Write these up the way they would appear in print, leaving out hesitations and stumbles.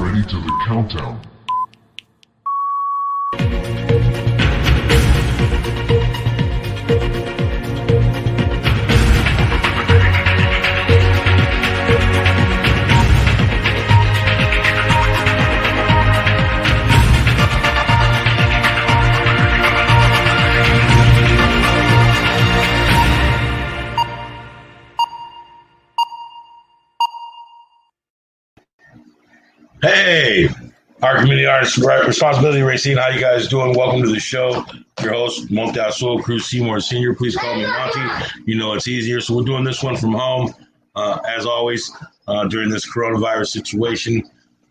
ready to the countdown. Hey, our community artist, responsibility, Racine. How you guys doing? Welcome to the show. Your host, Monte Azul Cruz Seymour Sr. Please call me Monty. You know it's easier. So we're doing this one from home, as always, during this coronavirus situation.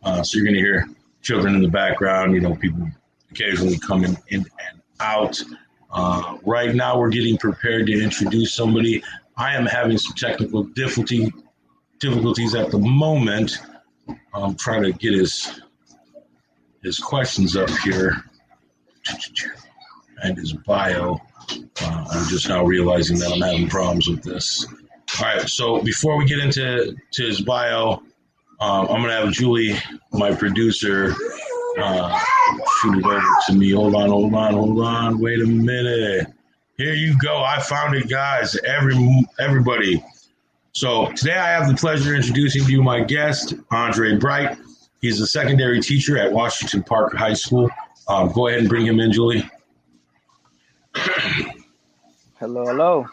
So you're going to hear children in the background, people occasionally coming in and out. Right now, we're getting prepared to introduce somebody. I am having some technical difficulties at the moment. I'm trying to get his questions up here and his bio. I'm just now realizing that I'm having problems with this. All right, so before we get into his bio, I'm going to have Julie, my producer, shoot it over to me. Hold on. Wait a minute. Here you go. I found it, guys. Everybody. So today I have the pleasure of introducing to you my guest, Andre Bright. He's a secondary teacher at Washington Park High School. Go ahead and bring him in, Julie. Hello.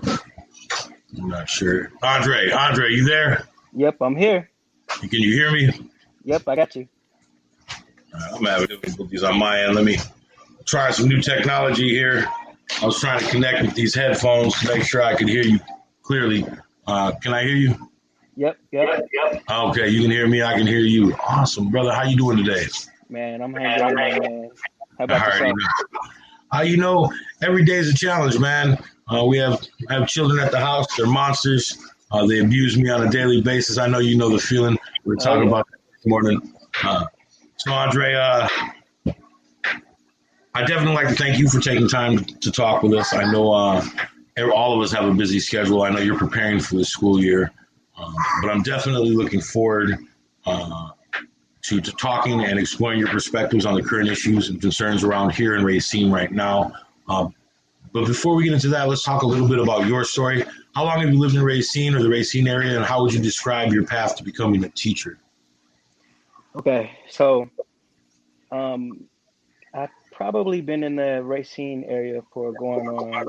I'm not sure. Andre, you there? Yep, I'm here. Can you hear me? Yep, I got you. I'm having difficulties on my end. Let me try some new technology here. I was trying to connect with these headphones to make sure I could hear you clearly. Can I hear you? Yep. Okay, you can hear me. I can hear you. Awesome, brother. How you doing today? Man, I'm hanging, man. How about yourself? Every day is a challenge, man. I have children at the house. They're monsters. They abuse me on a daily basis. I know you know the feeling. We're talking about that this morning. So, Andre, I definitely like to thank you for taking time to talk with us. I know all of us have a busy schedule. I know you're preparing for the school year, but I'm definitely looking forward to talking and exploring your perspectives on the current issues and concerns around here in Racine right now. But before we get into that, let's talk a little bit about your story. How long have you lived in Racine or the Racine area, and how would you describe your path to becoming a teacher? Okay, so I've probably been in the Racine area for going on,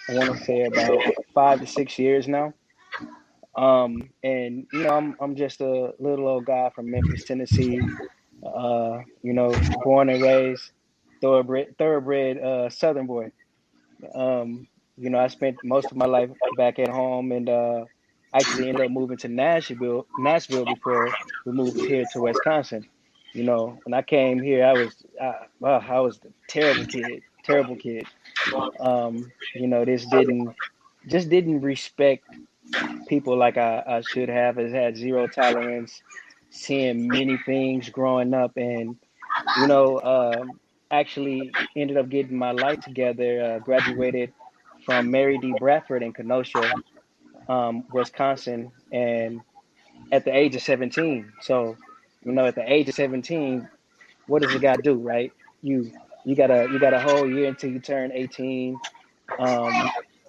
I want to say about 5 to 6 years now. And I'm just a little old guy from Memphis, Tennessee. Born and raised, thoroughbred Southern boy. I spent most of my life back at home, and actually ended up moving to Nashville before we moved here to Wisconsin. When I came here, I was a terrible kid. This didn't respect people like I should have. Has had zero tolerance, seeing many things growing up, and actually ended up getting my life together. Graduated from Mary D. Bradford in Kenosha, Wisconsin, and at the age of 17. So, at the age of 17, what does a guy do, right? You got a whole year until you turn 18.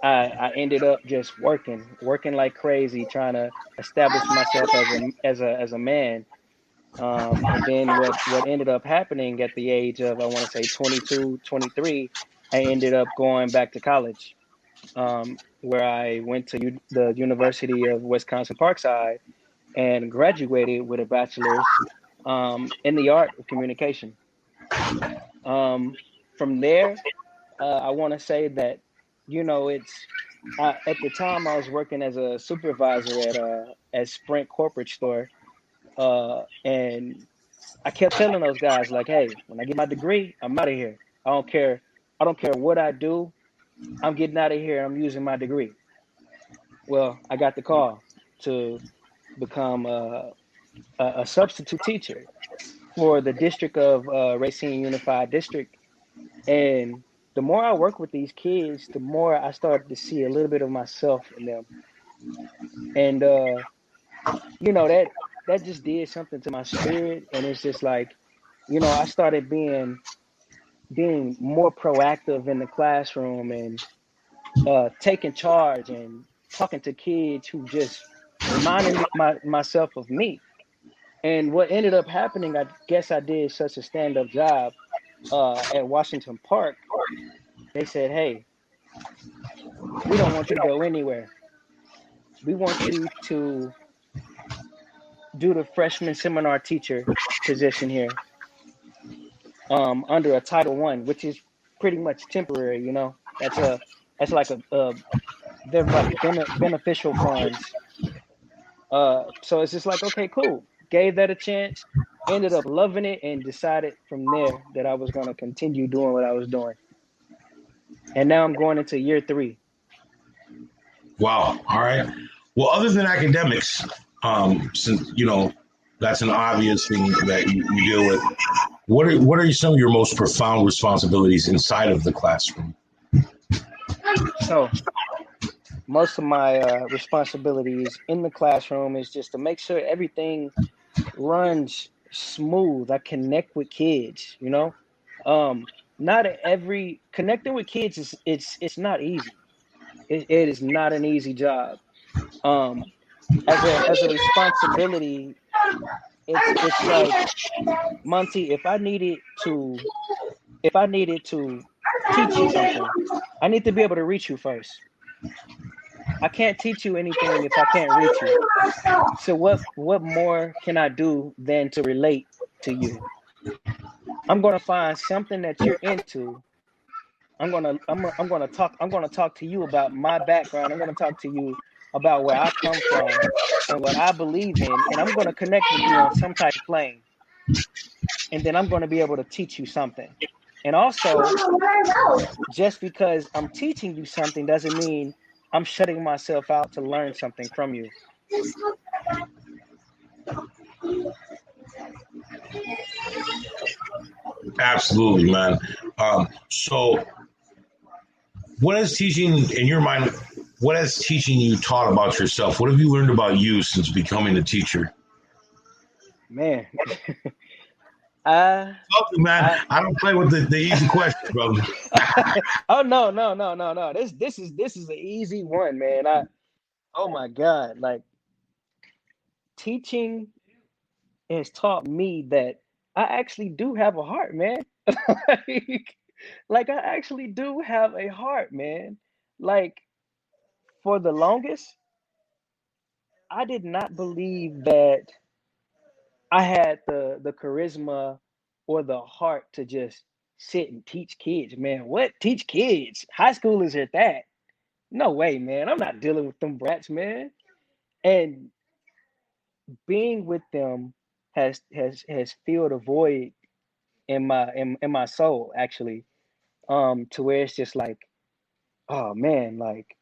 I ended up just working like crazy, trying to establish myself as a man. And then what ended up happening at the age of, I want to say 22, 23, I ended up going back to college, where I went to the University of Wisconsin-Parkside and graduated with a bachelor's in the art of communication. From there, I want to say that, at the time I was working as a supervisor at Sprint corporate store. And I kept telling those guys, like, hey, when I get my degree, I'm out of here. I don't care what I do. I'm getting out of here. I'm using my degree. Well, I got the call to become a substitute teacher for the district of Racine Unified District. And the more I work with these kids, the more I started to see a little bit of myself in them. And that just did something to my spirit. And it's just like, I started being more proactive in the classroom and taking charge and talking to kids who just reminded myself of me. And what ended up happening, I guess I did such a stand-up job at Washington Park. They said, "Hey, we don't want you to go anywhere. We want you to do the freshman seminar teacher position here under a Title One, which is pretty much temporary. That's like they're like beneficial funds. So it's just like, okay, cool. Gave that a chance, ended up loving it, and decided from there that I was going to continue doing what I was doing. And now I'm going into year 3. Wow. All right. Well, other than academics, since that's an obvious thing that you deal with. What are some of your most profound responsibilities inside of the classroom? So most of my responsibilities in the classroom is just to make sure everything runs smooth. I connect with kids, not every connecting with kids is it's not easy. It is not an easy job. As a responsibility, it's like, Monty, if I needed to teach you something, I need to be able to reach you first. I can't teach you anything if I can't reach you. So what more can I do than to relate to you? I'm gonna find something that you're into. I'm gonna talk to you about my background. I'm gonna talk to you about where I come from and what I believe in, and I'm gonna connect with you on some type of plane. And then I'm gonna be able to teach you something. And also, just because I'm teaching you something doesn't mean I'm shutting myself out to learn something from you. Absolutely, man. So, what has teaching, in your mind, what has teaching you taught about yourself? What have you learned about you since becoming a teacher? Man, Man, I don't play with the easy questions, brother. Oh no. This is an easy one, man. Oh my God, like, teaching has taught me that I actually do have a heart, man. like I actually do have a heart, man. Like, for the longest, I did not believe that I had the charisma or the heart to just sit and teach kids, man. What? Teach kids? High schoolers at that? No way, man. I'm not dealing with them brats, man. And being with them has filled a void in my soul, actually. To where it's just like, oh man, like,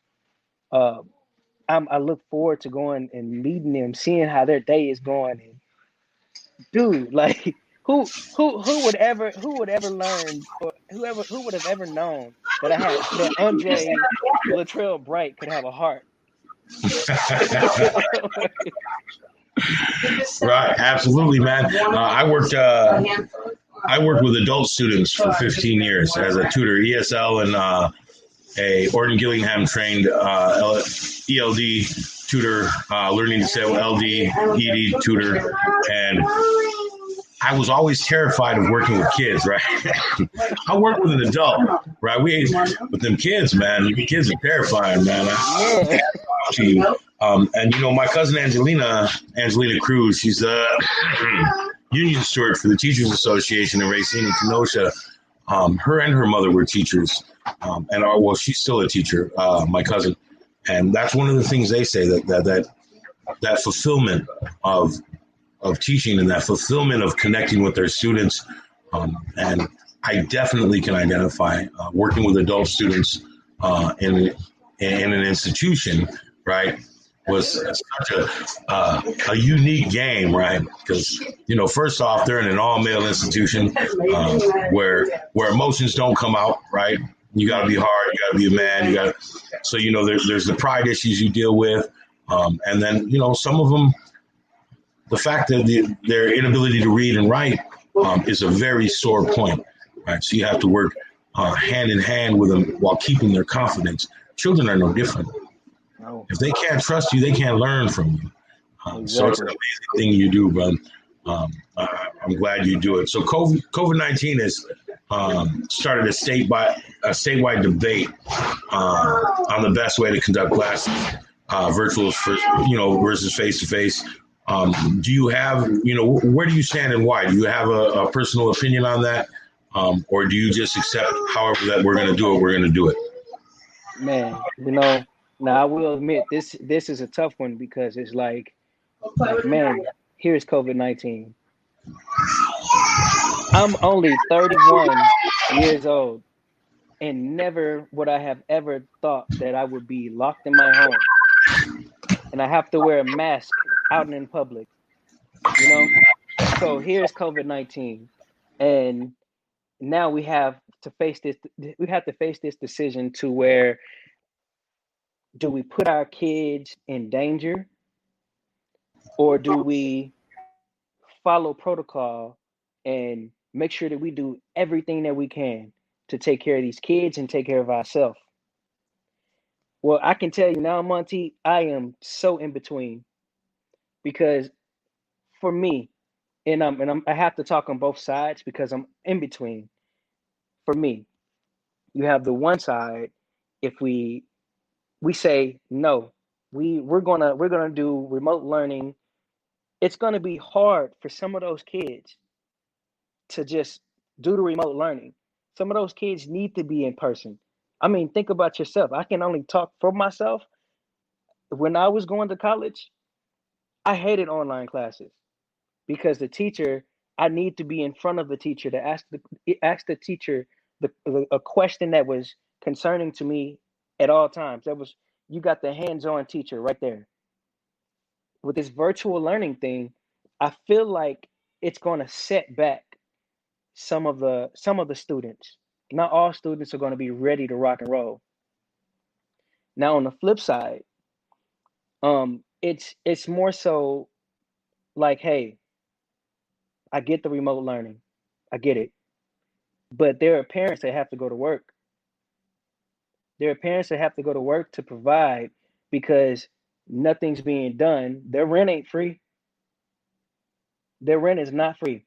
uh I look forward to going and meeting them, seeing how their day is going. And dude, like, who would ever learn, or who would have ever known that Andre Latrell Bright could have a heart. Right, absolutely, man. I worked with adult students for 15 years as a tutor, ESL, and a Orton Gillingham trained ELD tutor, learning disabled LD, ED tutor, and I was always terrified of working with kids, right? I work with an adult, right? With them kids, man. The kids are terrifying, man. And my cousin Angelina Cruz, she's a union steward for the Teachers Association in Racine and Kenosha. Her and her mother were teachers, she's still a teacher, my cousin, and that's one of the things they say, that fulfillment of teaching and that fulfillment of connecting with their students, and I definitely can identify working with adult students in an institution, right, was such a unique game, right? Because first off, they're in an all-male institution where emotions don't come out, right? You got to be hard, you got to be a man, so there's the pride issues you deal with, And then, some of them, the fact that their inability to read and write is a very sore point, right? So you have to work hand in hand with them while keeping their confidence. Children are no different. No. If they can't trust you, they can't learn from you. So it's an Exactly. amazing thing you do, bro. I'm glad you do it. So COVID-19 has started a statewide debate on the best way to conduct classes, virtual versus face to face. Do you have, where do you stand and why? Do you have a personal opinion on that, or do you just accept however that we're going to do it? We're going to do it. Man, now I will admit this is a tough one because it's like man, here's COVID-19. I'm only 31 years old, and never would I have ever thought that I would be locked in my home and I have to wear a mask out in public, you know? So here's COVID-19, and now we have to face this decision to where do we put our kids in danger, or do we follow protocol and make sure that we do everything that we can to take care of these kids and take care of ourselves? Well, I can tell you now, Monty, I am so in between because for me, I have to talk on both sides because I'm in between. For me, you have the one side. If we say no, we're gonna do remote learning. It's gonna be hard for some of those kids to just do the remote learning. Some of those kids need to be in person. I mean, think about yourself. I can only talk for myself. When I was going to college, I hated online classes because the teacher, I need to be in front of the teacher to ask the teacher a question that was concerning to me at all times. That was you got the hands-on teacher right there. With this virtual learning thing, I feel like it's going to set back some of the students. Not all students are going to be ready to rock and roll. Now on the flip side, it's more so like, hey, I get the remote learning, I get it, but there are parents that have to go to work. There are parents that have to go to work to provide because nothing's being done. Their rent ain't free. Their rent is not free,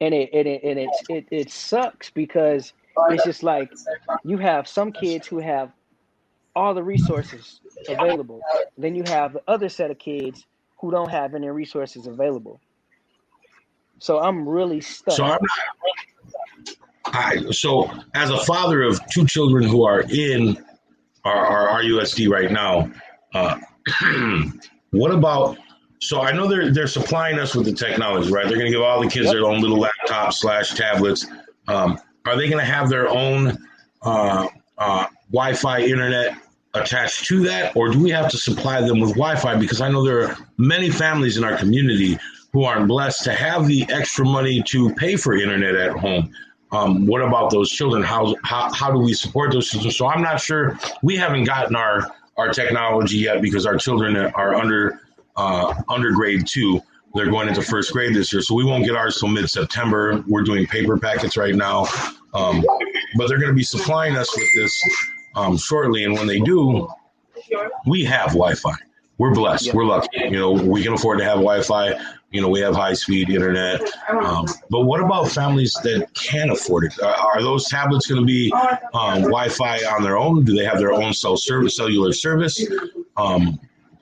and it sucks because it's just like you have some kids who have all the resources available. Then you have the other set of kids who don't have any resources available. So I'm really So stuck. so as a father of two children who are in our RUSD right now, uh, what about? So I know they're supplying us with the technology, right? They're going to give all the kids Yep. their own little laptops / tablets. Are they going to have their own Wi-Fi internet attached to that, or do we have to supply them with Wi-Fi? Because I know there are many families in our community who aren't blessed to have the extra money to pay for internet at home. What about those children? How do we support those children? So I'm not sure. We haven't gotten our technology yet because our children are undergrade 2. They're going into first grade this year, so we won't get ours till mid-September. We're doing paper packets right now, but they're going to be supplying us with this shortly. And when they do, we have Wi-Fi. We're blessed. Yep. We're lucky. We can afford to have Wi-Fi. We have high-speed internet. But what about families that can't afford it? Are those tablets going to be Wi-Fi on their own? Do they have their own cellular service?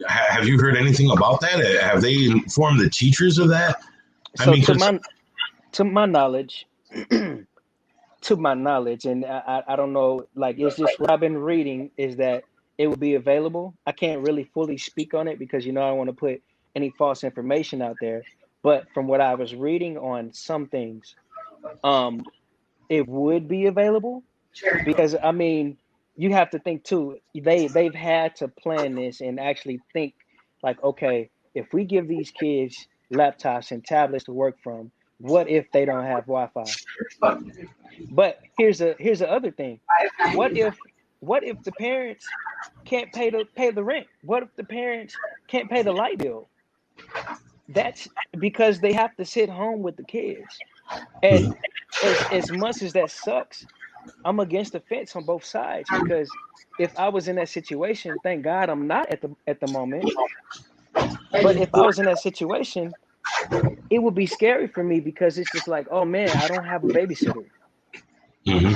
Have you heard anything about that? Have they informed the teachers of that? So to my knowledge, and I don't know, like it's just what I've been reading is that it will be available. I can't really fully speak on it because I don't want to put any false information out there. But from what I was reading on some things, it would be available because I mean you have to think too. They've had to plan this and actually think like, okay, if we give these kids laptops and tablets to work from, what if they don't have Wi-Fi? But here's the other thing. What if what if the parents can't pay the rent? What if the parents can't pay the light bill? That's because they have to sit home with the kids. And as much as that sucks, I'm against the fence on both sides, because if I was in that situation, thank God I'm not at the moment. But if I was in that situation, it would be scary for me, because it's just like, oh man, I don't have a babysitter. Mm-hmm.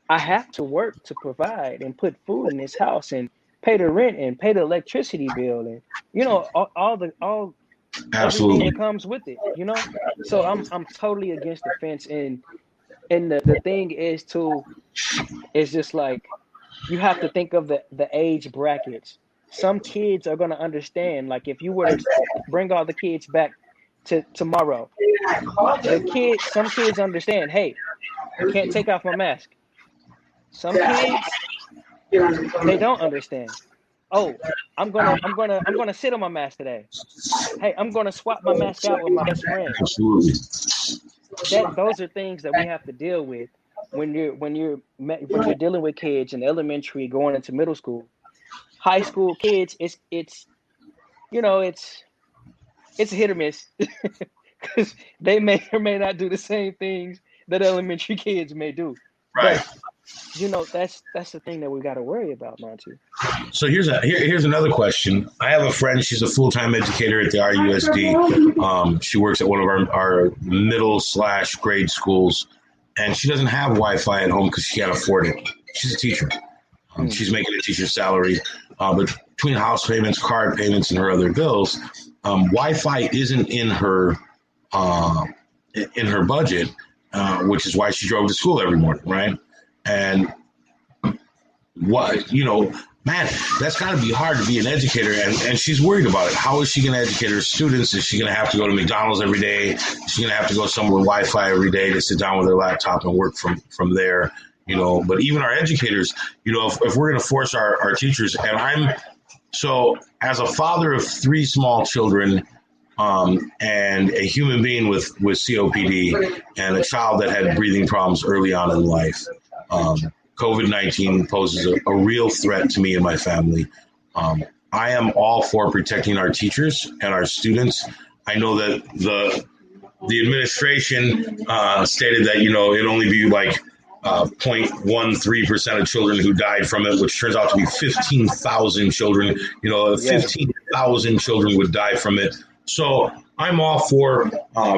I have to work to provide and put food in this house and pay the rent and pay the electricity bill, and all everything Absolutely. that comes with it. So I'm totally against the fence, and the thing is too, it's just like, you have to think of the age brackets. Some kids are going to understand, like if you were to bring all the kids back to tomorrow, some kids understand, hey, can't take off my mask. Some kids, they don't understand. Oh, I'm gonna sit on my mask today. Hey, I'm gonna swap my mask out with my best friend. Absolutely. Those are things that we have to deal with when you're dealing with kids in elementary going into middle school. High school kids, it's you know it's hit or miss, because they may or may not do the same things that elementary kids may do. Right. But that's the thing that we got to worry about, Monty. So here's another question. I have a friend. She's a full-time educator at the RUSD. She works at one of our middle/grade schools, and she doesn't have Wi-Fi at home because she can't afford it. She's a teacher. She's making a teacher's salary, but between house payments, card payments, and her other bills, Wi-Fi isn't in her budget, which is why she drove to school every morning, right? And man, that's got to be hard to be an educator, and she's worried about it. How is she going to educate her students? Is she going to have to go to McDonald's every day? Is she going to have to go somewhere with Wi-Fi every day to sit down with her laptop and work from there? But even our educators, if we're going to force our teachers, so as a father of 3 small children, and a human being with COPD and a child that had breathing problems early on in life, COVID-19 poses a real threat to me and my family. I am all for protecting our teachers and our students. I know that the administration stated that it'd only be like 0.13% of children who died from it, which turns out to be 15,000 children. 15,000 children would die from it. So I'm all for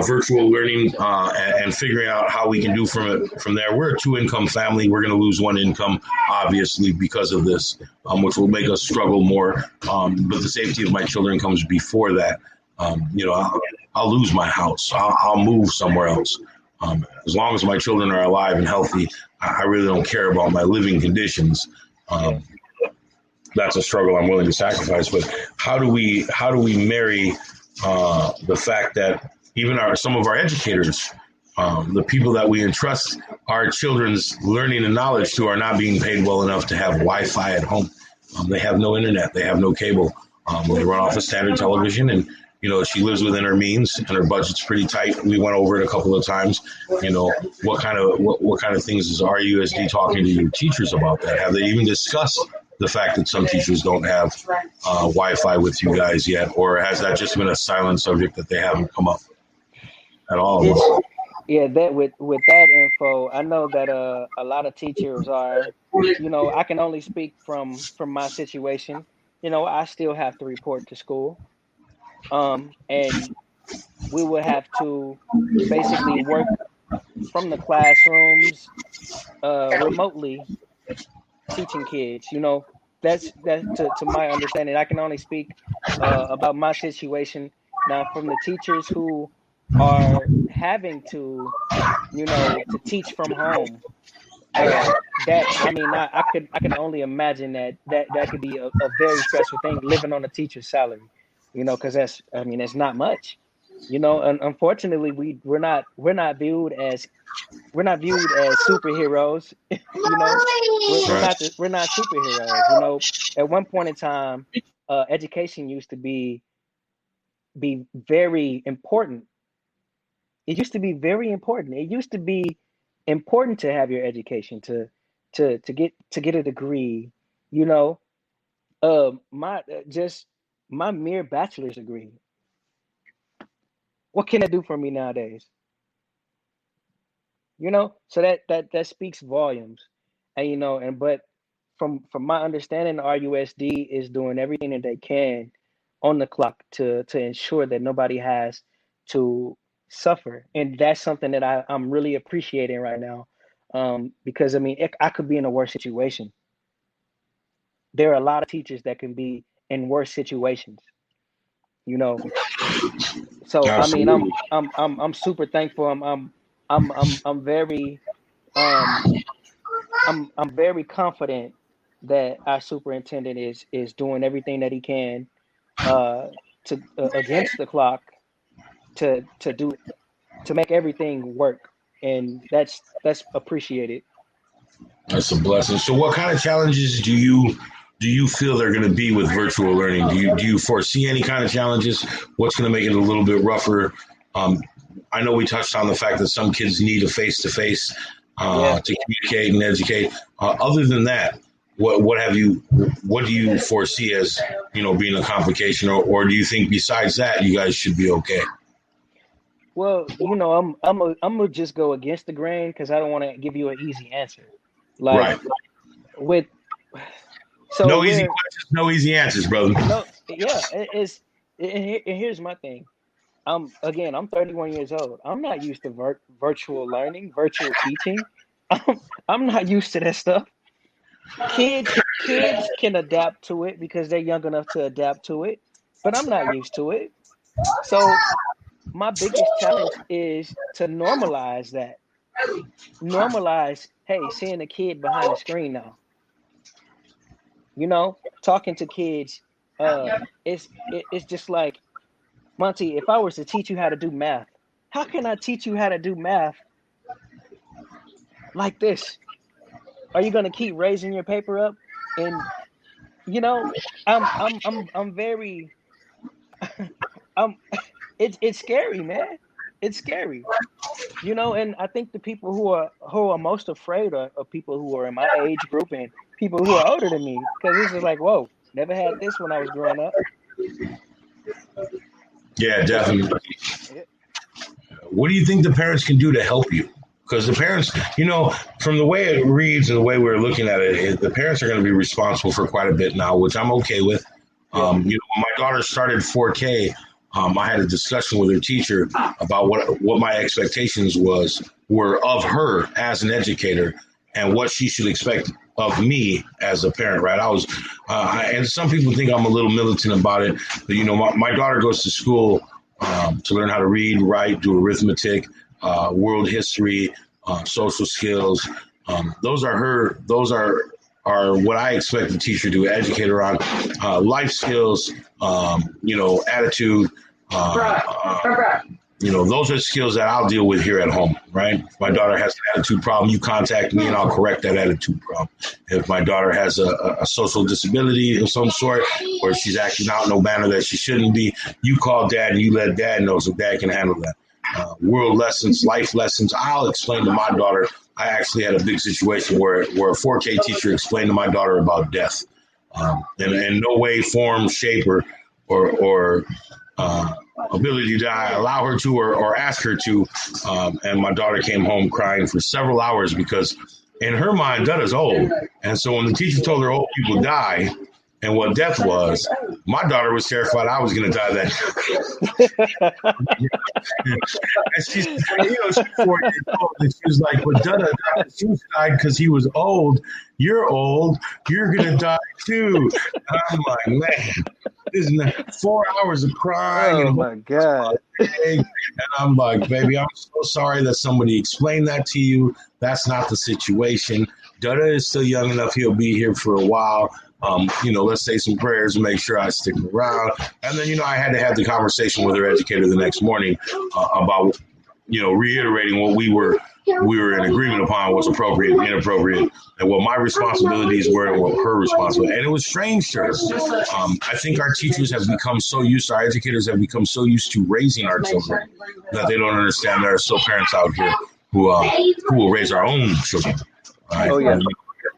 virtual learning and figuring out how we can do from there. We're a 2-income family. We're going to lose 1 income, obviously, because of this, which will make us struggle more. But the safety of my children comes before that. I'll lose my house. I'll move somewhere else. As long as my children are alive and healthy, I really don't care about my living conditions. That's a struggle I'm willing to sacrifice. But how do we marry the fact that even some of our educators, the people that we entrust our children's learning and knowledge to, are not being paid well enough to have Wi-Fi at home. They have no internet. They have no cable. They run off a standard television, and she lives within her means, and her budget's pretty tight. We went over it a couple of times. What kind of things is RUSD talking to your teachers about that? Have they even discussed the fact that some teachers don't have Wi-Fi with you guys yet, or has that just been a silent subject that they haven't come up at all? That with that info, I know that a lot of teachers are, I can only speak from my situation. I still have to report to school, and we would have to basically work from the classrooms remotely, teaching kids. That's to my understanding. I can only speak about my situation. Now, from the teachers who are having to teach from home, I could only imagine that could be a very stressful thing, living on a teacher's salary, because it's not much. And unfortunately, we're not viewed as superheroes. We're not superheroes. At one point in time, education used to be very important. It used to be very important. It used to be important to have your education, to to get a degree, you know, my mere bachelor's degree. What can it do for me nowadays? You know, so that speaks volumes. And but from my understanding, the RUSD is doing everything that they can on the clock to ensure that nobody has to suffer, and that's something that I'm really appreciating right now. Because I mean, I could be in a worse situation. There are a lot of teachers that can be in worse situations, you know. So I mean, Absolutely. I'm super thankful. I'm very um I'm very confident that our superintendent is doing everything that he can uh to against the clock to make everything work, and that's appreciated. That's a blessing. So, what kind of challenges do you feel they're going to be with virtual learning? Do you foresee any kind of challenges? What's going to make it a little bit rougher? Um, I know we touched on the fact that some kids need a face to face Yeah. to communicate and educate. Other than that, what do you foresee as being a complication, or do you think besides that you guys should be okay? Well, I'm gonna just go against the grain because I don't want to give you an easy answer. Like Right. with so No easy we're questions, no easy answers, brother. no yeah it's and here's my thing. I'm 31 years old. I'm not used to virtual learning, virtual teaching. I'm not used to that stuff. Kids can adapt to it because they're young enough to adapt to it, but I'm not used to it. So my biggest challenge is to normalize that. Normalize, hey, seeing a kid behind a screen now. Talking to kids. It's just like, Monty, if I was to teach you how to do math, how can I teach you how to do math like this? Are you gonna keep raising your paper up? And you know, I'm very I'm it's scary, man. It's scary. And I think the people who are most afraid are people who are in my age group and people who are older than me, because this is like, whoa, never had this when I was growing up. Yeah, definitely. Yeah. What do you think the parents can do to help you? Because the parents, from the way it reads and the way we're looking at it, the parents are going to be responsible for quite a bit now, which I'm okay with. When my daughter started 4K, I had a discussion with her teacher about what my expectations were of her as an educator and what she should expect of me as a parent. Right? And some people think I'm a little militant about it, but my daughter goes to school to learn how to read, write, do arithmetic, world history, social skills. Those are what I expect the teacher to educate her on. Life skills, attitude. Those are skills that I'll deal with here at home, right? If my daughter has an attitude problem, you contact me and I'll correct that attitude problem. If my daughter has a social disability of some sort, or she's acting out in a manner that she shouldn't be, you call dad and you let dad know so dad can handle that. World lessons, life lessons, I'll explain to my daughter. I actually had a big situation where a 4K teacher explained to my daughter about death. In no way, form, shape, or ability did I allow her to or ask her to. And my daughter came home crying for several hours because in her mind, death is old. And so when the teacher told her old people die and what death was, my daughter was terrified I was going to die that. And she's 4 years old. And she was like, but Dada died suicide because he was old. You're old. You're going to die too. And I'm like, man, this is 4 hours of crying. Oh my God. And I'm like, baby, I'm so sorry that somebody explained that to you. That's not the situation. Dada is still young enough. He'll be here for a while. Let's say some prayers and make sure I stick around. And then, I had to have the conversation with her educator the next morning about, reiterating what we were in agreement upon, what's appropriate and inappropriate, and what my responsibilities were and what her responsibility. And it was strange to her. I think our teachers have become so used, our educators have become so used to raising our children that they don't understand there are still parents out here who will raise our own children. Right? Oh yeah.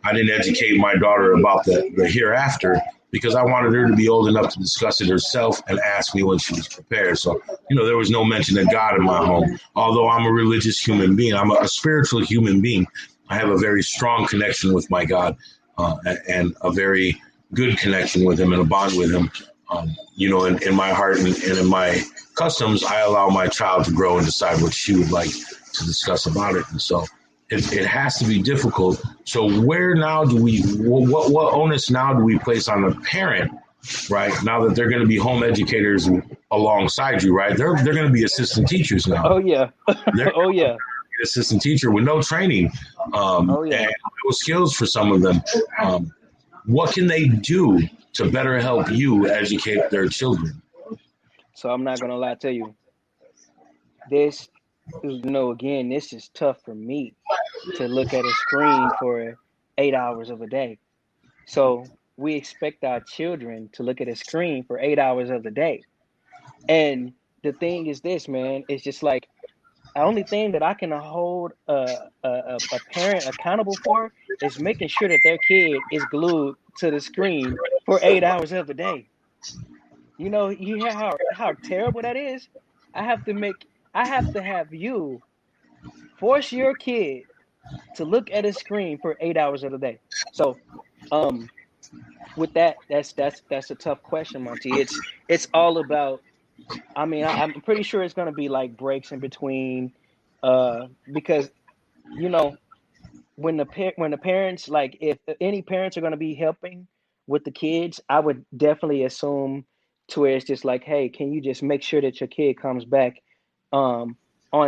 I didn't educate my daughter about the hereafter because I wanted her to be old enough to discuss it herself and ask me when she was prepared. So, there was no mention of God in my home. Although I'm a religious human being, I'm a spiritual human being. I have a very strong connection with my God and a very good connection with him and a bond with him. In my heart and in my customs, I allow my child to grow and decide what she would like to discuss about it. And so it has to be difficult. So where now do we, what onus now do we place on the parent, right? Now that they're going to be home educators alongside you, right? They're going to be assistant teachers now. Oh, yeah. Oh, yeah. Assistant teacher with no training and no skills for some of them. What can they do to better help you educate their children? So I'm not going to lie to you. This is tough for me to look at a screen for 8 hours of a day. So we expect our children to look at a screen for 8 hours of the day. And the thing is this, man, it's just like the only thing that I can hold a parent accountable for is making sure that their kid is glued to the screen for 8 hours of the day. You hear how terrible that is? I have to have you force your kid to look at a screen for 8 hours of the day. So, with that, that's a tough question, Monty. It's all about. I mean, I'm pretty sure it's gonna be like breaks in between, because when the parents, like, if any parents are gonna be helping with the kids, I would definitely assume to where it's just like, hey, can you just make sure that your kid comes back on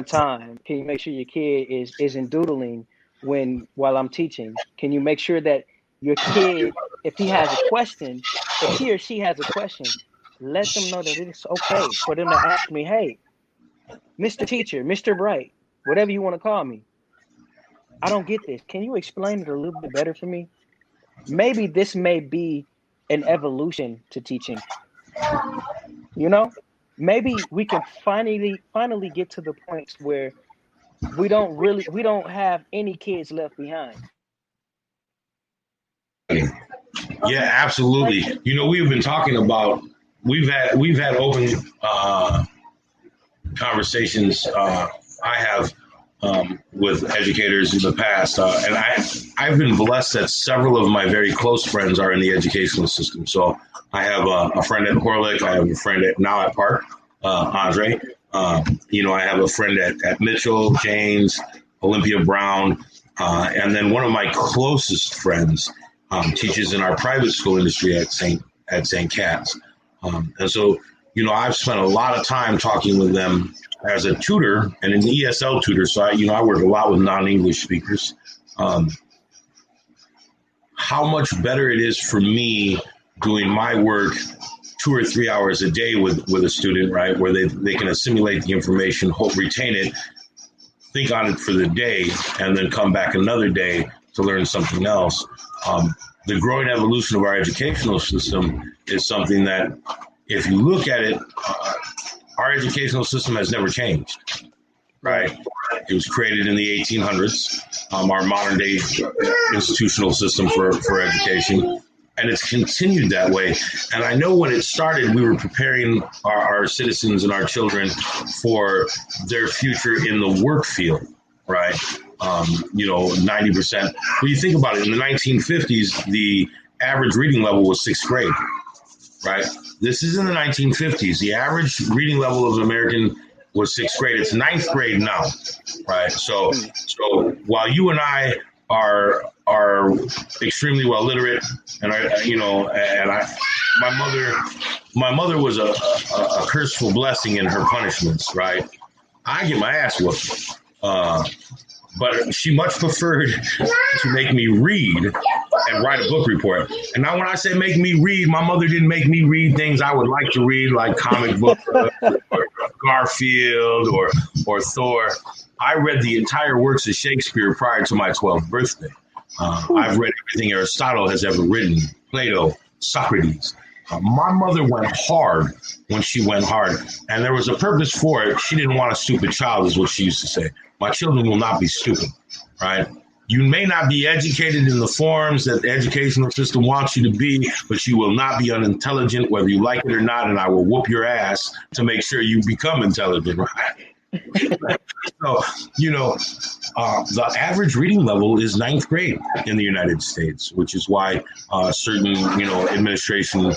time? Can you make sure your kid isn't doodling while I'm teaching? Can you make sure that your kid, if he or she has a question, let them know that it's okay for them to ask me, hey, Mr. Teacher, Mr. Bright, whatever you want to call me, I don't get this. Can you explain it a little bit better for me? Maybe this may be an evolution to teaching. Maybe we can finally get to the point where we don't have any kids left behind. Yeah, absolutely. We've been talking about, we've had open conversations. I have with educators in the past, and I've been blessed that several of my very close friends are in the educational system. So I have a friend at Horlick. I have a friend now at Park, Andre. I have a friend at Mitchell, James, Olympia Brown, and then one of my closest friends teaches in our private school industry at St. Cat's. And so, I've spent a lot of time talking with them as a tutor and an ESL tutor. So I work a lot with non-English speakers. How much better it is for me doing my work 2 or 3 hours a day with a student, right, where they can assimilate the information, retain it, think on it for the day, and then come back another day to learn something else. The growing evolution of our educational system is something that, if you look at it, our educational system has never changed, right? It was created in the 1800s, our modern day institutional system for education, and it's continued that way. And I know when it started, we were preparing our citizens and our children for their future in the work field, right? 90%. When you think about it, in the 1950s, the average reading level was 6th grade, right? This is in the 1950s. The average reading level of an American was 6th grade. It's 9th grade now, right? So while you and I are extremely well literate, and my mother was a curseful blessing in her punishments, right? I get my ass whooped. But she much preferred to make me read and write a book report. And now when I say make me read, my mother didn't make me read things I would like to read, like comic books or Garfield or Thor. I read the entire works of Shakespeare prior to my 12th birthday. I've read everything Aristotle has ever written, Plato, Socrates. My mother went hard when she went hard, and there was a purpose for it. She didn't want a stupid child, is what she used to say. My children will not be stupid, right? You may not be educated in the forms that the educational system wants you to be, but you will not be unintelligent, whether you like it or not, and I will whoop your ass to make sure you become intelligent, right? So, the average reading level is ninth grade in the United States, which is why certain, administration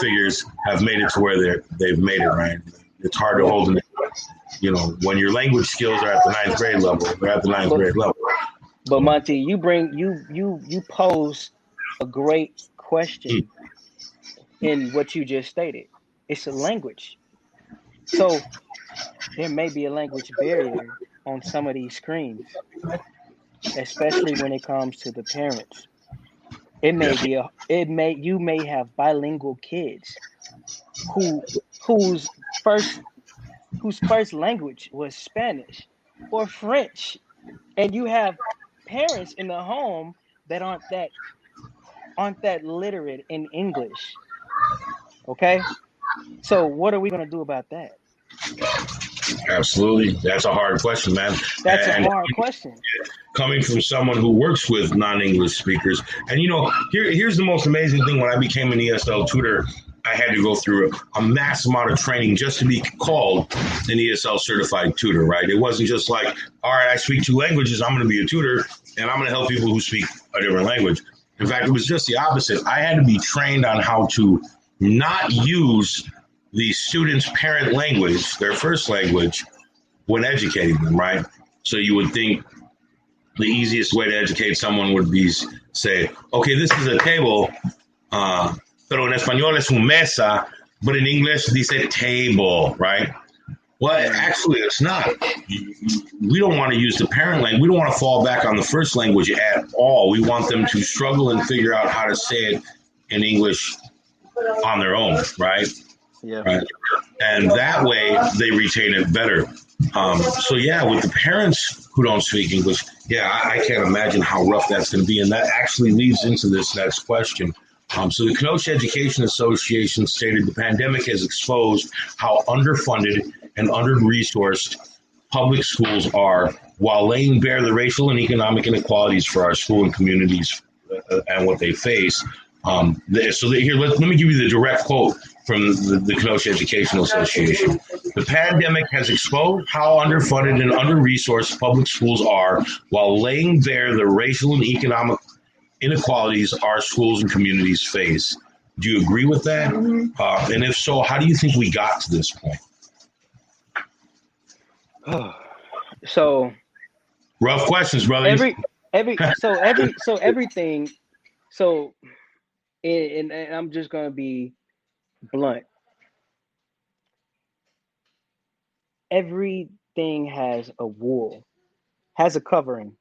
figures have made it to where they've made it, right? It's hard to hold it. When your language skills are at the ninth grade level, they're at the ninth grade level. But Monty, you pose a great question in what you just stated. It's a language. So there may be a language barrier on some of these screens, especially when it comes to the parents. You may have bilingual kids whose first language was Spanish or French, and you have parents in the home that aren't that literate in English. Okay? So what are we going to do about that? Absolutely. That's a hard question, man. That's a hard question. Coming from someone who works with non-English speakers. And, here's the most amazing thing. When I became an ESL tutor, I had to go through a mass amount of training just to be called an ESL certified tutor, right? It wasn't just like, all right, I speak 2 languages, I'm going to be a tutor, and I'm going to help people who speak a different language. In fact, it was just the opposite. I had to be trained on how to not use the student's parent language, their first language, when educating them, right? So you would think the easiest way to educate someone would be say, okay, this is a table, pero en español es un mesa, but in English, dice table, right? Well, actually, it's not. We don't want to use the parent language. We don't want to fall back on the first language at all. We want them to struggle and figure out how to say it in English on their own, right? Yeah. Right. And that way they retain it better. With the parents who don't speak English, I can't imagine how rough that's going to be. And that actually leads into this next question. So the Kenosha Education Association stated the pandemic has exposed how underfunded and under-resourced public schools are, while laying bare the racial and economic inequalities for our school and communities and what they face. Let me give you the direct quote from the Kenosha Educational Association. The pandemic has exposed how underfunded and under-resourced public schools are, while laying bare the racial and economic inequalities our schools and communities face. Do you agree with that? And if so, how do you think we got to this point? So rough questions, brother. Everything. So, and I'm just gonna be blunt. Everything has a wool, has a covering.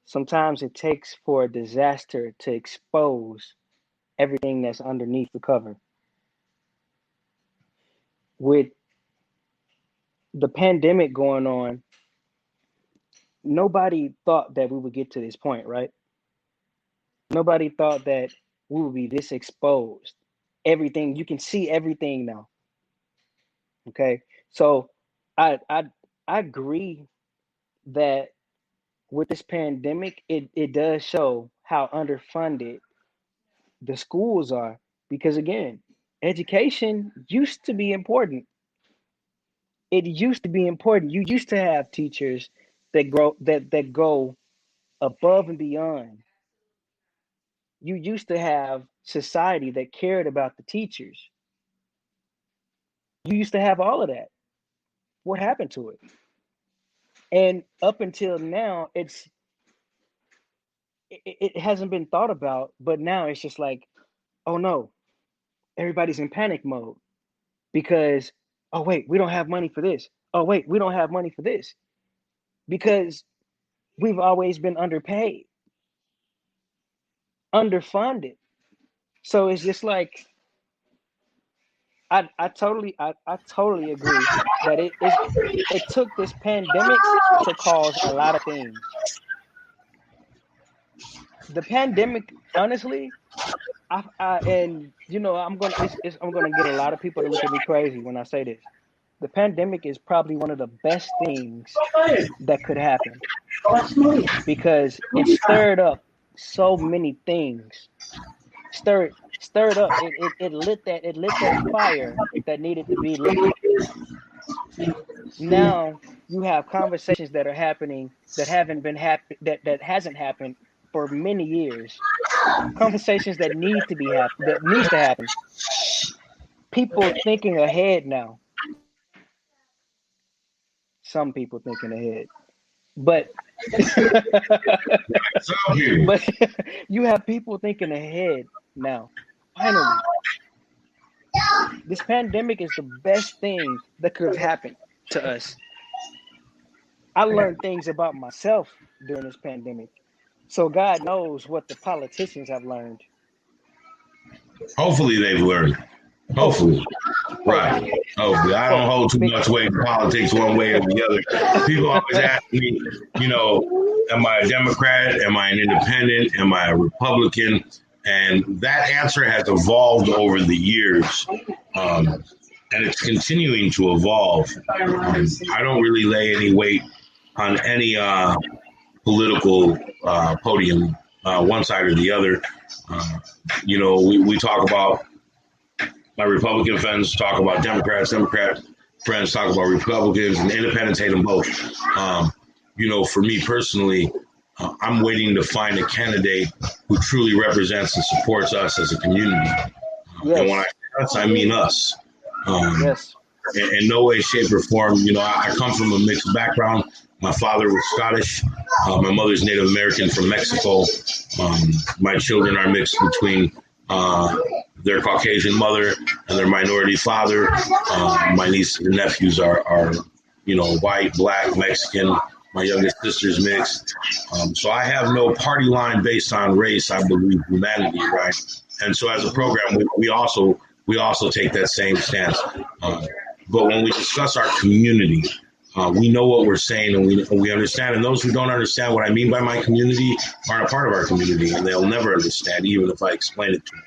Sometimes it takes for a disaster to expose everything that's underneath the cover. With the pandemic going on, nobody thought that we would get to this point, right? Nobody thought that we would be this exposed. Everything, you can see everything now. Okay, so I agree that with this pandemic, it does show how underfunded the schools are, because again, education used to be important. It used to be important. You used to have teachers that go above and beyond. You used to have society that cared about the teachers. You used to have all of that. What happened to it? And up until now, it hasn't been thought about, but now it's just like, oh no, everybody's in panic mode because, oh wait, we don't have money for this. Oh wait, we don't have money for this, because we've always been underpaid, underfunded. So it's just like, I totally agree that it took this pandemic to cause a lot of things. The pandemic, honestly, I'm gonna get a lot of people to look at me crazy when I say this. the pandemic is probably one of the best things that could happen because it stirred up so many things. Stirred up. It lit that fire that needed to be lit. Now you have conversations that are happening that haven't been that hasn't happened for many years. Conversations that need to be that needs to happen. People thinking ahead now. Some people thinking ahead, but but you have people thinking ahead now. Finally, this pandemic is the best thing that could have happened to us. I learned things about myself during this pandemic. So God knows what the politicians have learned. Hopefully they've learned. Hopefully. Right. Hopefully. I don't hold too much weight in politics one way or the other. People always ask me, am I a Democrat? Am I an independent? Am I a Republican? And that answer has evolved over the years. And it's continuing to evolve. I don't really lay any weight on any political podium, one side or the other. We talk about, my Republican friends talk about Democrats, Democrat friends talk about Republicans, and independents hate them both. For me personally, I'm waiting to find a candidate who truly represents and supports us as a community. Yes. And when I say us, I mean us. Yes. In no way, shape, or form. I come from a mixed background. My father was Scottish. My mother's Native American from Mexico. My children are mixed between their Caucasian mother and their minority father. My nieces and nephews are white, black, Mexican. My youngest sister's mixed. So I have no party line based on race. I believe humanity, right? And so as a program, we also take that same stance. But when we discuss our community, we know what we're saying and we understand. And those who don't understand what I mean by my community aren't a part of our community, and they'll never understand, even if I explain it to them.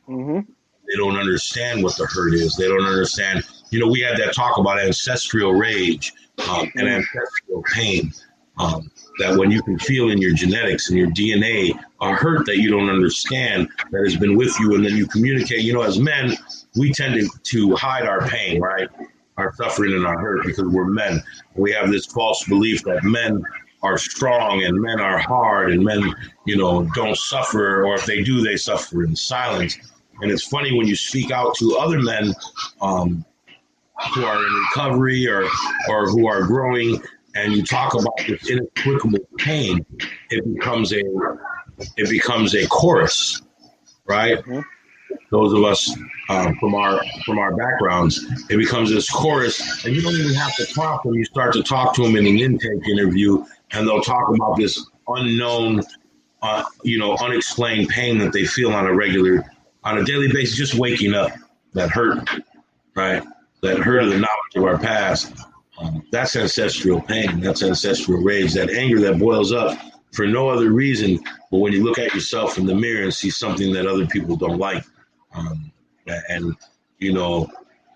Mm-hmm. They don't understand what the hurt is. They don't understand. We had that talk about ancestral rage and ancestral pain. That when you can feel in your genetics and your DNA a hurt that you don't understand that has been with you, and then you communicate. As men, we tend to hide our pain, right? Our suffering and our hurt, because we're men. We have this false belief that men are strong and men are hard and men, don't suffer, or if they do, they suffer in silence. And it's funny when you speak out to other men who are in recovery or who are growing, and you talk about this inexplicable pain, it becomes a chorus, right? Mm-hmm. Those of us from our backgrounds, it becomes this chorus, and you don't even have to talk when you start to talk to them in an intake interview, and they'll talk about this unknown, unexplained pain that they feel on a daily basis, just waking up, that hurt, right? That hurt of the knowledge of our past. That's ancestral pain. That's ancestral rage. That anger that boils up for no other reason, but when you look at yourself in the mirror and see something that other people don't like,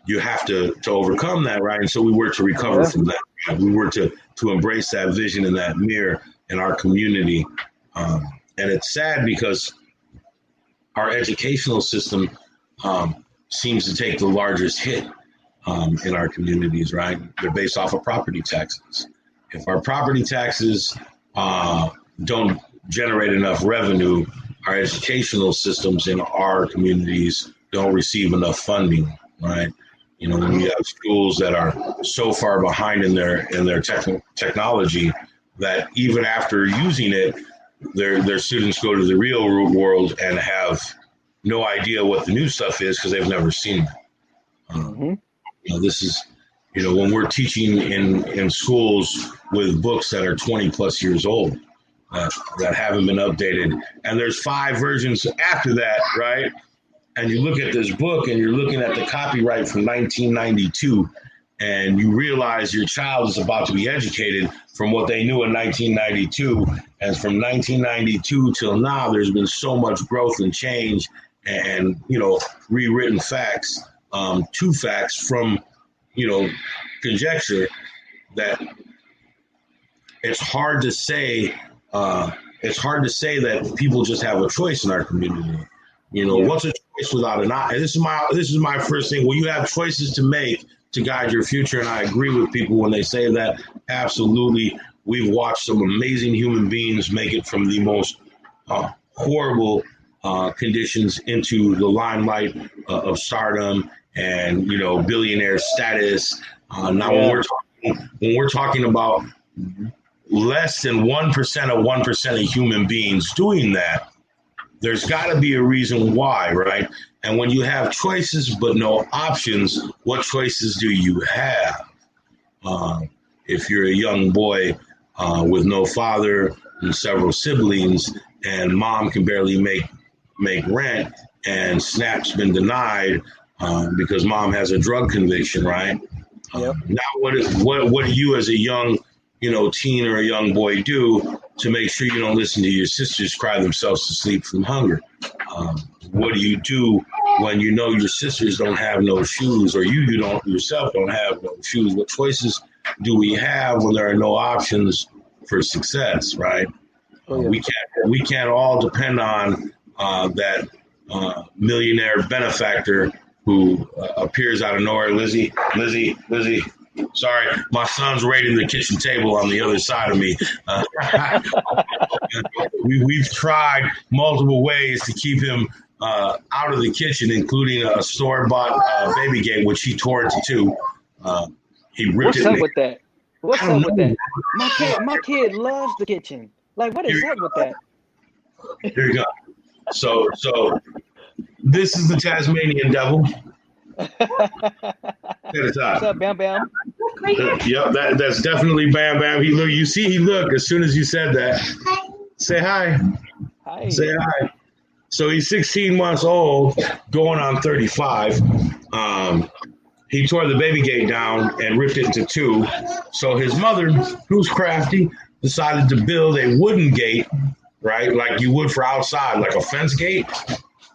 you have to overcome that, right? And so we work to recover from that. We work to embrace that vision in that mirror in our community. And it's sad because our educational system seems to take the largest hit in our communities, right? They're based off of property taxes. If our property taxes don't generate enough revenue, our educational systems in our communities don't receive enough funding, right? When we have schools that are so far behind in their technology that even after using it, their students go to the real world and have no idea what the new stuff is because they've never seen it. This is, when we're teaching in schools with books that are 20 plus years old, that haven't been updated. And there's 5 versions after that, right? And you look at this book and you're looking at the copyright from 1992, and you realize your child is about to be educated from what they knew in 1992. And from 1992 till now, there's been so much growth and change and, rewritten facts, 2 facts from conjecture that it's hard to say. It's hard to say that people just have a choice in our community. What's a choice without an eye? This is my first thing. Well, you have choices to make to guide your future, and I agree with people when they say that. Absolutely, we've watched some amazing human beings make it from the most horrible conditions into the limelight of stardom and billionaire status. When we're talking about less than 1% of 1% of human beings doing that, there's got to be a reason why, right? And when you have choices but no options, what choices do you have? If you're a young boy with no father and several siblings, and mom can barely make rent, and SNAP's been denied because mom has a drug conviction, right? Yep. Now, what do you as a young teen or a young boy do to make sure you don't listen to your sisters cry themselves to sleep from hunger? What do you do when your sisters don't have no shoes, or you yourself don't have no shoes? What choices do we have when there are no options for success, right? We can't all depend on that millionaire benefactor who appears out of nowhere. Lizzie. Sorry, my son's raiding the kitchen table on the other side of me. We've tried multiple ways to keep him out of the kitchen, including a store-bought baby gate, which he tore into two. He ripped it. What's up with that? What's up with that? My kid loves the kitchen. Like, what is up with that? Here you go. So this is the Tasmanian devil. What's up, Bam Bam? Yep, that's definitely Bam Bam. He looked as soon as you said that. Say hi. Hi. Say hi. So he's 16 months old, going on 35. He tore the baby gate down and ripped it into two. So his mother, who's crafty, decided to build a wooden gate, right? Like you would for outside, like a fence gate.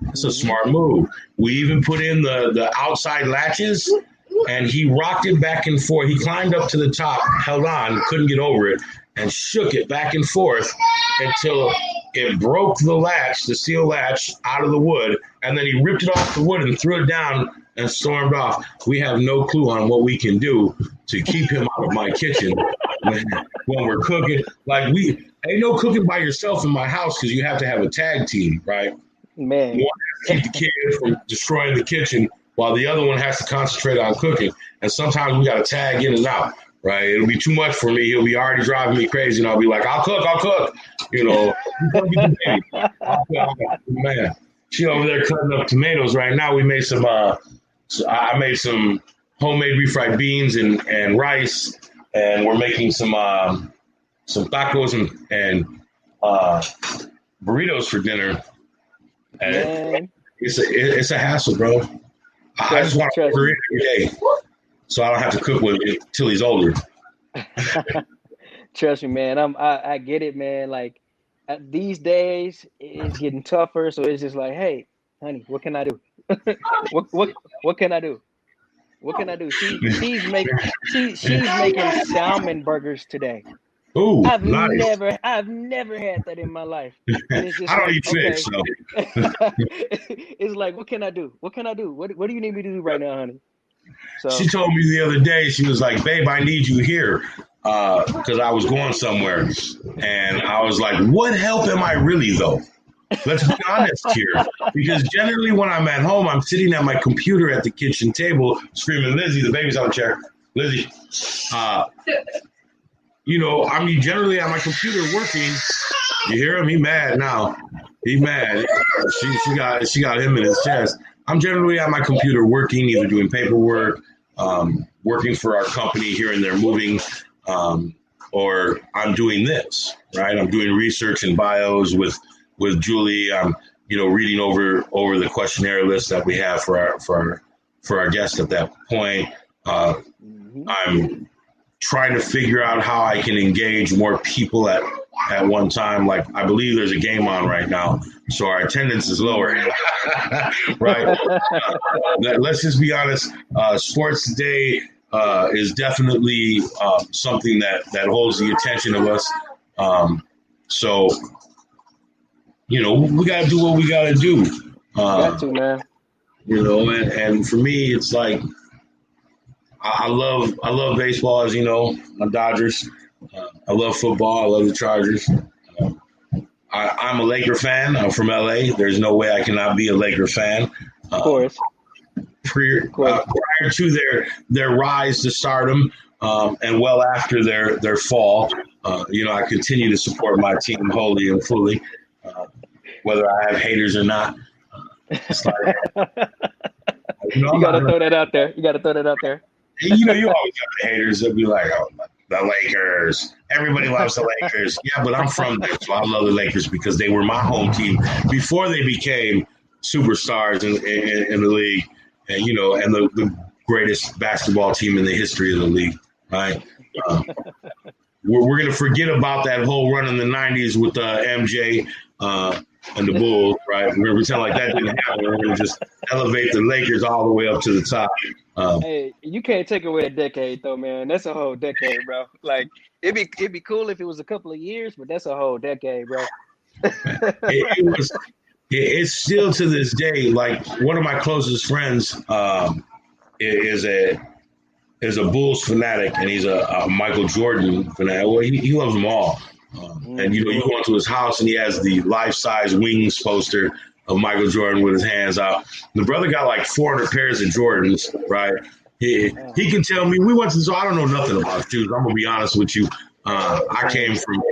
It's a smart move. We even put in the outside latches, and he rocked it back and forth. He climbed up to the top, held on, couldn't get over it, and shook it back and forth until it broke the steel latch out of the wood, and then he ripped it off the wood and threw it down and stormed off. We have no clue on what we can do to keep him out of my kitchen when we're cooking. Like, ain't no cooking by yourself in my house because you have to have a tag team, right? Man. One has to keep the kid from destroying the kitchen while the other one has to concentrate on cooking. And sometimes we got to tag in and out, right? It'll be too much for me. He'll be already driving me crazy, and I'll be like, I'll cook. Man, she over there cutting up tomatoes right now. We made some, I made some homemade refried beans and rice, and we're making some tacos and burritos for dinner. And it's a hassle, bro. I just want to order it every day, so I don't have to cook with it till he's older. Trust me, man. I get it, man. Like these days, it's getting tougher. So it's just like, hey, honey, what can I do? what can I do? What can I do? She's making salmon burgers today. Ooh, I've nice. never had that in my life. And it's just I don't eat fish, so it's like, what can I do? What can I do? What do you need me to do right now, honey? So she told me the other day, she was like, babe, I need you here. Because I was going somewhere. And I was like, what help am I really, though? Let's be honest here. Because generally when I'm at home, I'm sitting at my computer at the kitchen table screaming, Lizzie, the baby's on the chair. Lizzie. I'm generally at my computer working. You hear him? He mad now. He mad. She got him in his chest. I'm generally at my computer working, either doing paperwork, working for our company here and there, moving, or I'm doing this, right? I'm doing research and bios with Julie. I'm, reading over the questionnaire list that we have for our guests at that point. I'm trying to figure out how I can engage more people at one time. Like, I believe there's a game on right now, so our attendance is lower. Right? Let's just be honest. Sports today is definitely something that holds the attention of us. So, we got to do what we got to do. Got to, man. And for me, it's like I love baseball, as you know. I'm Dodgers. I love football. I love the Chargers. I'm a Laker fan. I'm from LA. There's no way I cannot be a Laker fan. Of course. Prior to their rise to stardom, and well after their fall, I continue to support my team wholly and fully, whether I have haters or not. It's like, you got to throw that out there. You always have the haters that be like, oh, the Lakers. Everybody loves the Lakers. Yeah, but I'm from there, so I love the Lakers because they were my home team before they became superstars in the league, and and the greatest basketball team in the history of the league. Right? We're gonna forget about that whole run in the '90s with MJ and the Bulls. Right? We're gonna pretend like that didn't happen. We're gonna just elevate the Lakers all the way up to the top. Hey, you can't take away a decade though, man. That's a whole decade, bro. Like it'd be cool if it was a couple of years, but that's a whole decade, bro. It's still to this day, like one of my closest friends is a Bulls fanatic, and he's a Michael Jordan fanatic. Well, he loves them all. And you go into his house and he has the life-size Wings poster of Michael Jordan with his hands out. The brother got like 400 pairs of Jordans, right? He can tell me, we went to, so I don't know nothing about shoes. I'm going to be honest with you. I came from,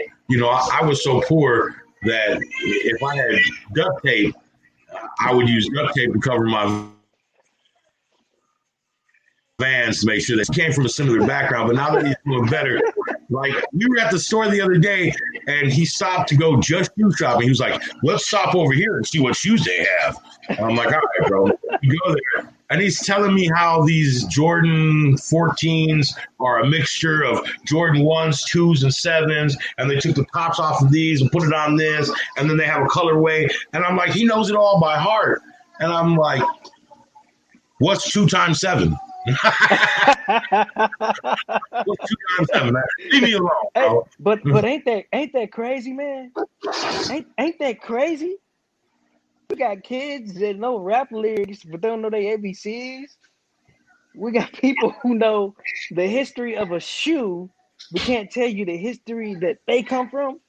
I was so poor that if I had duct tape, I would use duct tape to cover my Vans to make sure that he came from a similar background. But now that he's doing better, like we were at the store the other day and he stopped to go just shoe shopping. He was like, let's stop over here and see what shoes they have. And I'm like, all right, bro, you go there. And he's telling me how these Jordan 14s are a mixture of Jordan 1s, 2s, and 7s. And they took the tops off of these and put it on this. And then they have a colorway. And I'm like, he knows it all by heart. And I'm like, what's 2 times 7? What's 2 times 7? Leave me alone, bro. But ain't that crazy, man? Ain't that crazy? We got kids that know rap lyrics but don't know their ABCs. We got people who know the history of a shoe but can't tell you the history that they come from.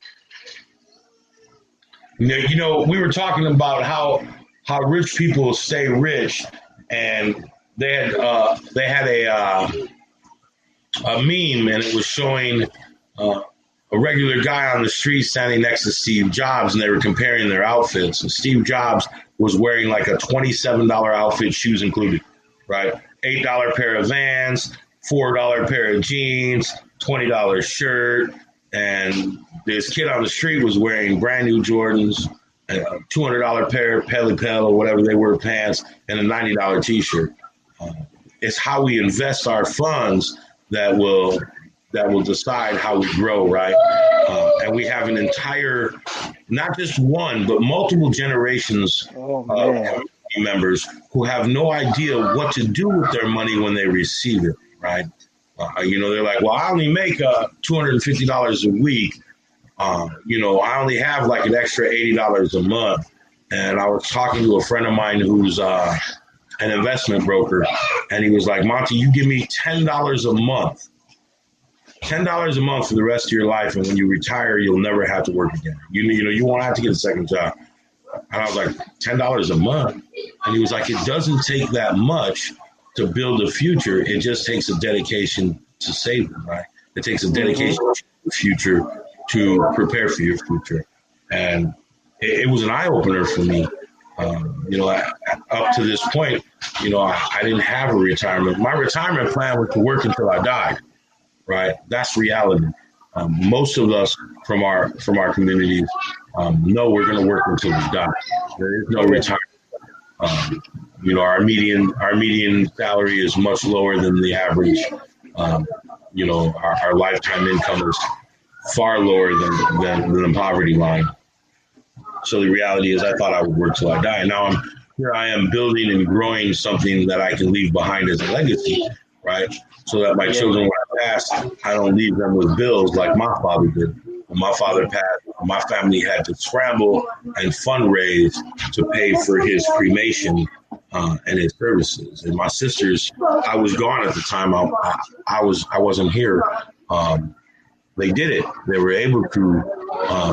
We were talking about how rich people stay rich, and they had a meme, and it was showing a regular guy on the street standing next to Steve Jobs, and they were comparing their outfits. And Steve Jobs was wearing like a $27 outfit, shoes included, right? $8 pair of Vans, $4 pair of jeans, $20 shirt. And this kid on the street was wearing brand new Jordans, a $200 pair of Pele Pele or whatever they were pants, and a $90 t-shirt. It's how we invest our funds that will decide how we grow, right? And we have an entire, not just one, but multiple generations of community members who have no idea what to do with their money when they receive it, right? They're like, well, I only make $250 a week. I only have like an extra $80 a month. And I was talking to a friend of mine who's an investment broker, and he was like, Monty, you give me $10 a month. $10 a month for the rest of your life, and when you retire, you'll never have to work again. You won't have to get a second job. And I was like, $10 a month? And he was like, it doesn't take that much to build a future. It just takes a dedication to save them, right? It takes a dedication to the future to prepare for your future. And it was an eye-opener for me. Up to this point, I didn't have a retirement. My retirement plan was to work until I died. Right, that's reality. Most of us from our communities know we're going to work until we die. There is no retirement. Our median salary is much lower than the average. Our lifetime income is far lower than the poverty line. So the reality is, I thought I would work till I die. Now I am building and growing something that I can leave behind as a legacy. right? So that my children, when I pass, I don't leave them with bills like my father did. When my father passed, my family had to scramble and fundraise to pay for his cremation and his services. And my sisters, I was gone at the time. I wasn't here. They did it. They were able to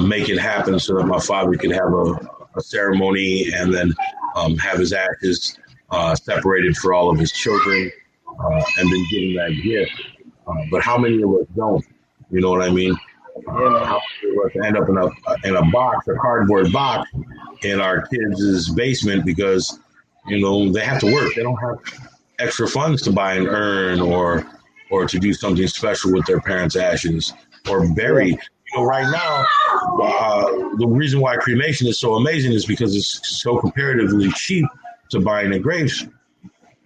make it happen so that my father could have a ceremony and then have his ashes separated for all of his children and then give him that gift. But how many of us don't? You know what I mean? How many of us end up in a box, a cardboard box, in our kids' basement because they have to work. They don't have extra funds to buy an urn or to do something special with their parents' ashes or bury. Right now, the reason why cremation is so amazing is because it's so comparatively cheap to buying a grave.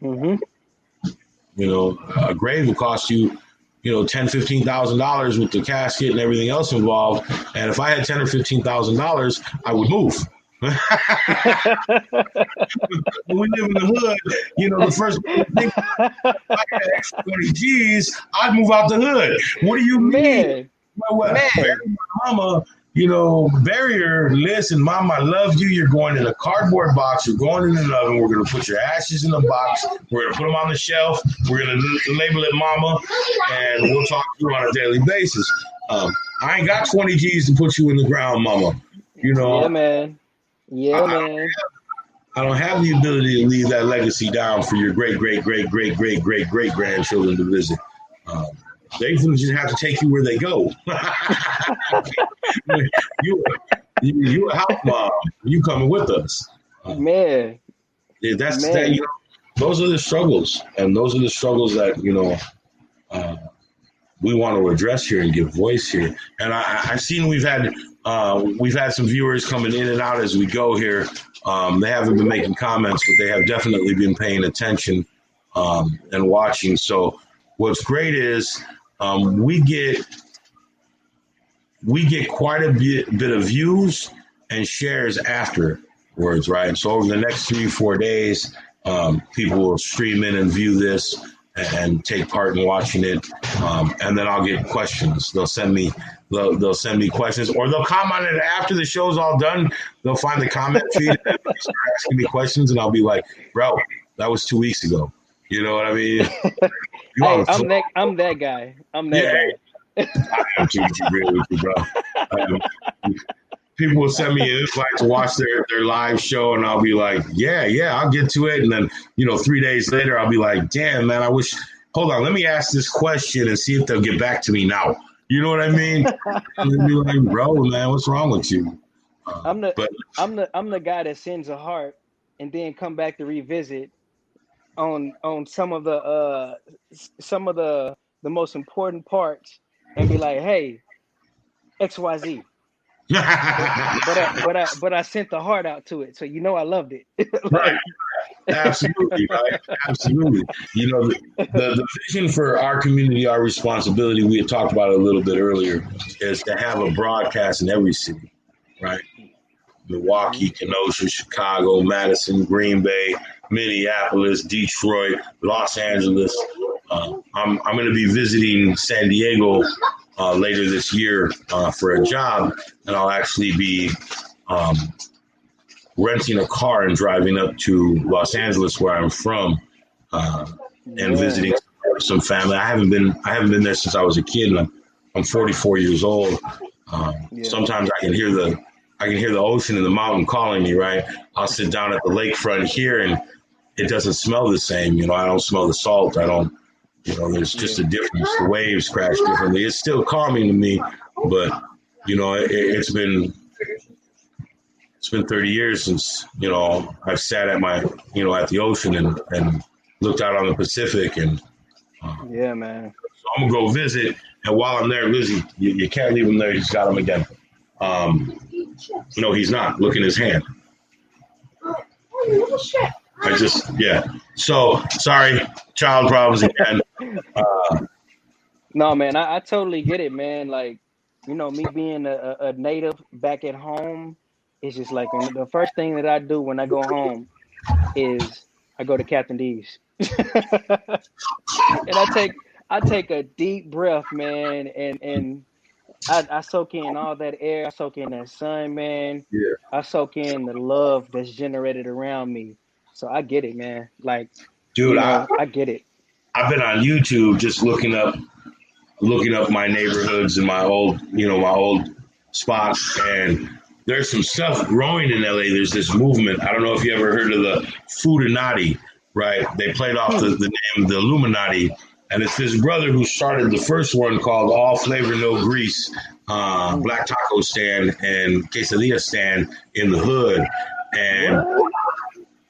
Mm-hmm. A grave will cost you, $10,000-$15,000 with the casket and everything else involved. And if I had $10,000 or $15,000, I would move. When we live in the hood, the first thing I had extra 20 G's, I'd move out the hood. What do you mean? Bury my mama, bury her. Listen, Mom, I love you. You're going in a cardboard box. You're going in an oven. We're going to put your ashes in a box. We're going to put them on the shelf. We're going to label it Mama, and we'll talk to you on a daily basis. I ain't got 20 G's to put you in the ground, Mama. Yeah, man. Yeah, man. I don't have the ability to leave that legacy down for your great grandchildren to visit. They just have to take you where they go. you a house mom. You coming with us, man? That. Those are the struggles, and those are the struggles that we want to address here and give voice here. And I've seen we've had some viewers coming in and out as we go here. They haven't been making comments, but they have definitely been paying attention and watching. So what's great is we get quite a bit of views and shares afterwards, right? And so over the next 3-4 days, people will stream in and view this and take part in watching it, and then I'll get questions. They'll send me questions, or they'll comment it after the show's all done. They'll find the comment feed and start asking me questions, and I'll be like, "Bro, that was 2 weeks ago." You know what I mean? Hey, I'm that guy. I'm that guy. I am too, really, bro. People will send me an invite to watch their live show, and I'll be like, yeah, I'll get to it. And then, 3 days later, I'll be like, damn, man, hold on, let me ask this question and see if they'll get back to me now. You know what I mean? And they'll be like, bro, man, what's wrong with you? I'm the guy that sends a heart and then come back to revisit on some of the most important parts and be like, hey, XYZ. but I sent the heart out to it, so I loved it. Right. Absolutely, right? Absolutely. The vision for our community, our responsibility, we had talked about it a little bit earlier, is to have a broadcast in every city, right? Milwaukee, Kenosha, Chicago, Madison, Green Bay, Minneapolis, Detroit, Los Angeles. I'm going to be visiting San Diego later this year for a job, and I'll actually be renting a car and driving up to Los Angeles, where I'm from, and visiting some family. I haven't been there since I was a kid, and I'm 44 years old. Sometimes I can hear the ocean and the mountain calling me, right? I'll sit down at the lakefront here, and it doesn't smell the same. I don't smell the salt. I don't. There's just a difference. The waves crash differently. It's still calming to me, but it's been 30 years since I've sat at my at the ocean and looked out on the Pacific, and yeah, man. So I'm gonna go visit, and while I'm there, Lizzie, you can't leave him there. He's got him again. No, he's not. Look in his hand. So sorry, child problems again. No, man, I totally get it, man. Like, me being a native back at home, it's just like the first thing that I do when I go home is I go to Captain D's. And I take a deep breath, man, and I soak in all that air. I soak in that sun, man. Yeah. I soak in the love that's generated around me. So I get it, man. Like, Dude, I get it. I've been on YouTube just looking up my neighborhoods and my old spots, and there's some stuff growing in LA. There's this movement. I don't know if you ever heard of the Fraternity, right? They played off the name the Illuminati, and it's this brother who started the first one called All Flavor No Grease, black taco stand and quesadilla stand in the hood. And What?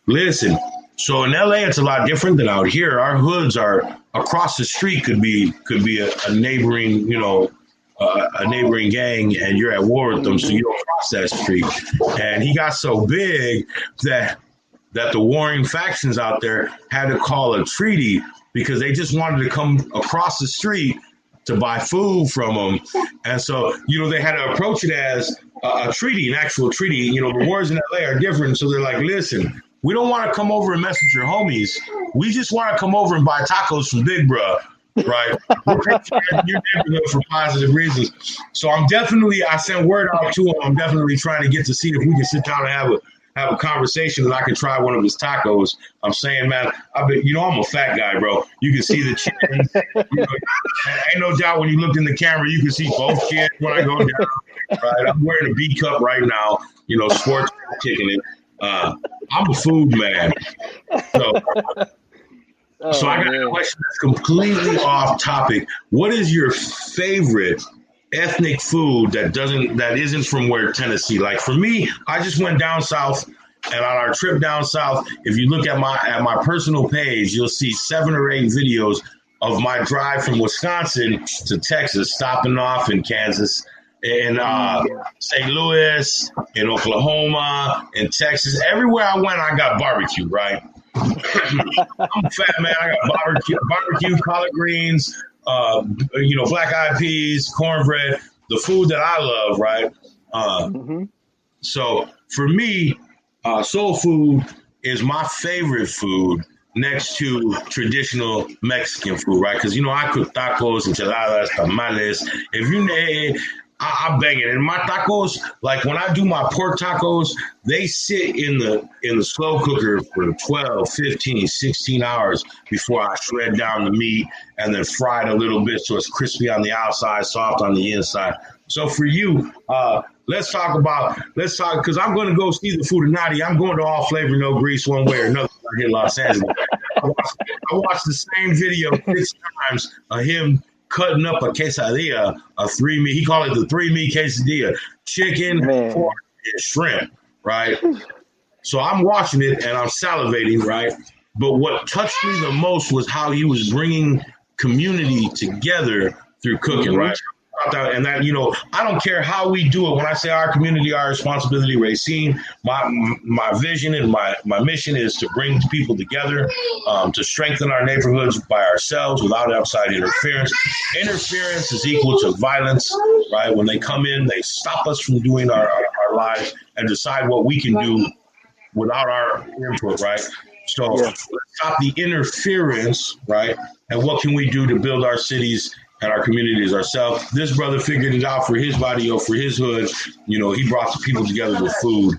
listen, so in LA, it's a lot different than out here. Our hoods are across the street. Could be a neighboring, a neighboring gang, and you're at war with them, so you don't cross that street. And he got so big that the warring factions out there had to call a treaty because they just wanted to come across the street to buy food from them. And so, they had to approach it as a treaty, an actual treaty. The wars in LA are different. So they're like, listen, we don't want to come over and mess with your homies. We just want to come over and buy tacos from Big Bruh, right? We're in your neighborhood for positive reasons. So I sent word out to him. I'm definitely trying to get to see if we can sit down and have a conversation and I can try one of his tacos. I'm saying, man, I'm a fat guy, bro. You can see the chin. Ain't no doubt when you looked in the camera, you can see both chins when I go down. Right? I'm wearing a B cup right now, sports kicking it. I'm a food man. So I got a question that's completely off topic. What is your favorite ethnic food that isn't from where Tennessee? Like for me, I just went down south, and on our trip down south, if you look at my personal page, you'll see 7 or 8 videos of my drive from Wisconsin to Texas, stopping off in Kansas, in St. Louis, in Oklahoma, in Texas. Everywhere I went, I got barbecue, right? I'm a fat man. I got barbecue, collard greens, black eyed peas, cornbread, the food that I love, right? So for me, soul food is my favorite food next to traditional Mexican food, right? Because, I cook tacos, enchiladas, tamales. If you I bang it. And my tacos, like when I do my pork tacos, they sit in the slow cooker for 12, 15, 16 hours before I shred down the meat and then fry it a little bit so it's crispy on the outside, soft on the inside. So for you, let's talk because I'm going to go see the Fraternity. I'm going to All Flavor No Grease one way or another here in Los Angeles. I watched the same video 6 times of him cutting up a quesadilla, a 3-meat. He called it the 3-meat quesadilla: chicken, pork, and shrimp, right? So I'm watching it and I'm salivating, right? But what touched me the most was how he was bringing community together through cooking, right? And that, I don't care how we do it. When I say our community, our responsibility, Racine, my vision and my mission is to bring people together, to strengthen our neighborhoods by ourselves without outside interference. Interference is equal to violence, right? When they come in, they stop us from doing our lives and decide what we can do without our input, right? So let's stop the interference, right? And what can we do to build our cities and our communities ourselves? This brother figured it out for his body, for his hood. He brought the people together with food.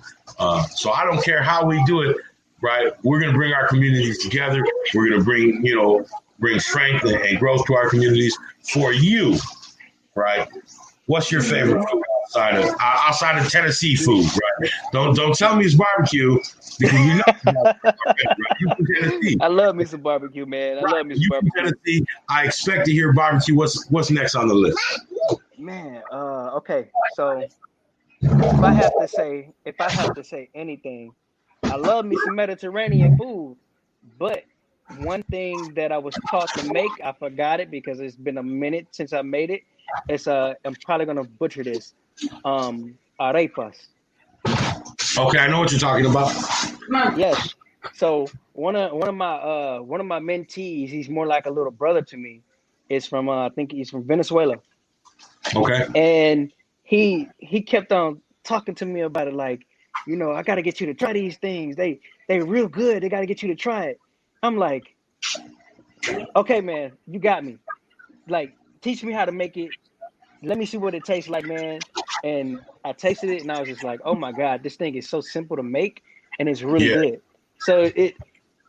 So I don't care how we do it, right? We're going to bring our communities together. We're going to bring strength and growth to our communities. For you, right? What's your favorite food outside of Tennessee food, right? Don't tell me it's barbecue because you from Tennessee. I love me some barbecue, man. I love me some barbecue. Tennessee, I expect to hear barbecue. What's next on the list? Man, okay. So if I have to say anything, I love me some Mediterranean food, but one thing that I was taught to make, I forgot it because it's been a minute since I made it. I'm probably gonna butcher this. Arepas. Okay, I know what you're talking about. Yes. So one of my mentees, he's more like a little brother to me, is from I think he's from Venezuela. Okay. And he kept on talking to me about it, like, I gotta get you to try these things. They real good. They gotta get you to try it. I'm like, Okay, man, you got me. Like, teach me how to make it. Let me see what it tastes like, man. And I tasted it, and I was just like, oh my god, this thing is so simple to make, and it's really Yeah. good. So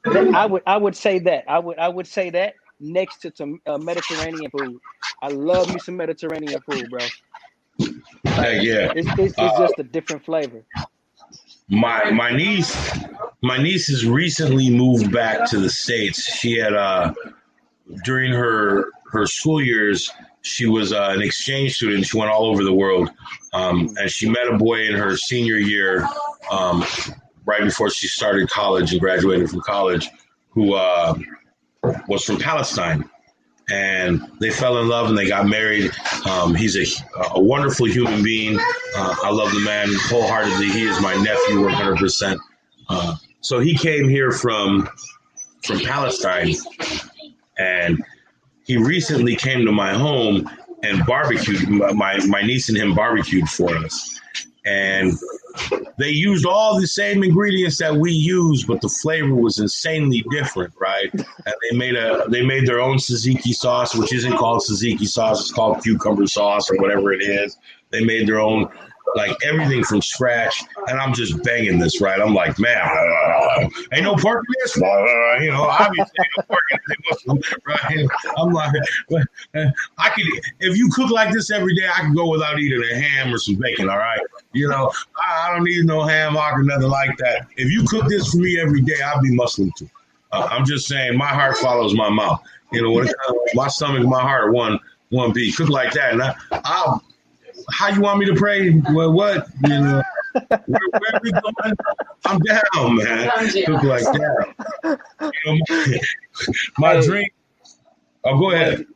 I would say that I would say that next to some Mediterranean food. I love me some Mediterranean food, bro. Like, Yeah. it's just a different flavor. My niece has recently moved back to the States. She had during her school years, she was an exchange student. She went all over the world, and she met a boy in her senior year, right before she started college and graduated from college, who was from Palestine. And they fell in love and they got married. He's a wonderful human being. I love the man wholeheartedly. He is my nephew 100%. So he came here from Palestine, and he recently came to my home and barbecued. My niece and him barbecued for us. And they used all the same ingredients that we use, but the flavor was insanely different, right? And they made their own tzatziki sauce, which isn't called tzatziki sauce; it's called cucumber sauce or whatever it is. They made their own, like everything from scratch. And I'm just banging this, right? I'm like, man, ain't no pork in this, obviously ain't no pork in this, right? I'm like, I could, if you cook like this every day, I can go without eating a ham or some bacon, all right? I don't need no ham hock or nothing like that. If you cook this for me every day, I'll be Muslim too. I'm just saying, my heart follows my mouth. My stomach, my heart, one beat. Cook like that, and I'll. How you want me to pray? Well, what? Where are we going? I'm down, man. Cook like that. My drink. Oh, go ahead.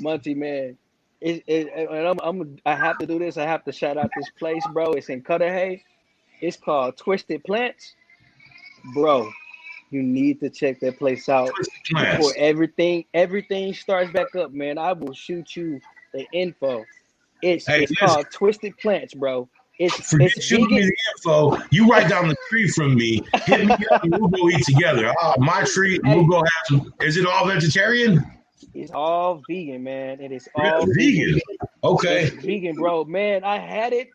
Monty, man. I have to do this. I have to shout out this place, bro. It's in Cudahy. It's called Twisted Plants. Bro, you need to check that place out before everything starts back up, man. I will shoot you the info. It's called Twisted Plants, bro. Forget shooting me the info. You right down the street from me. Hit me up and we'll go eat together. My treat. We'll go have some. Is it all vegetarian? It's all vegan, man. It is all vegan. Okay. It's vegan, bro. Man, I had it.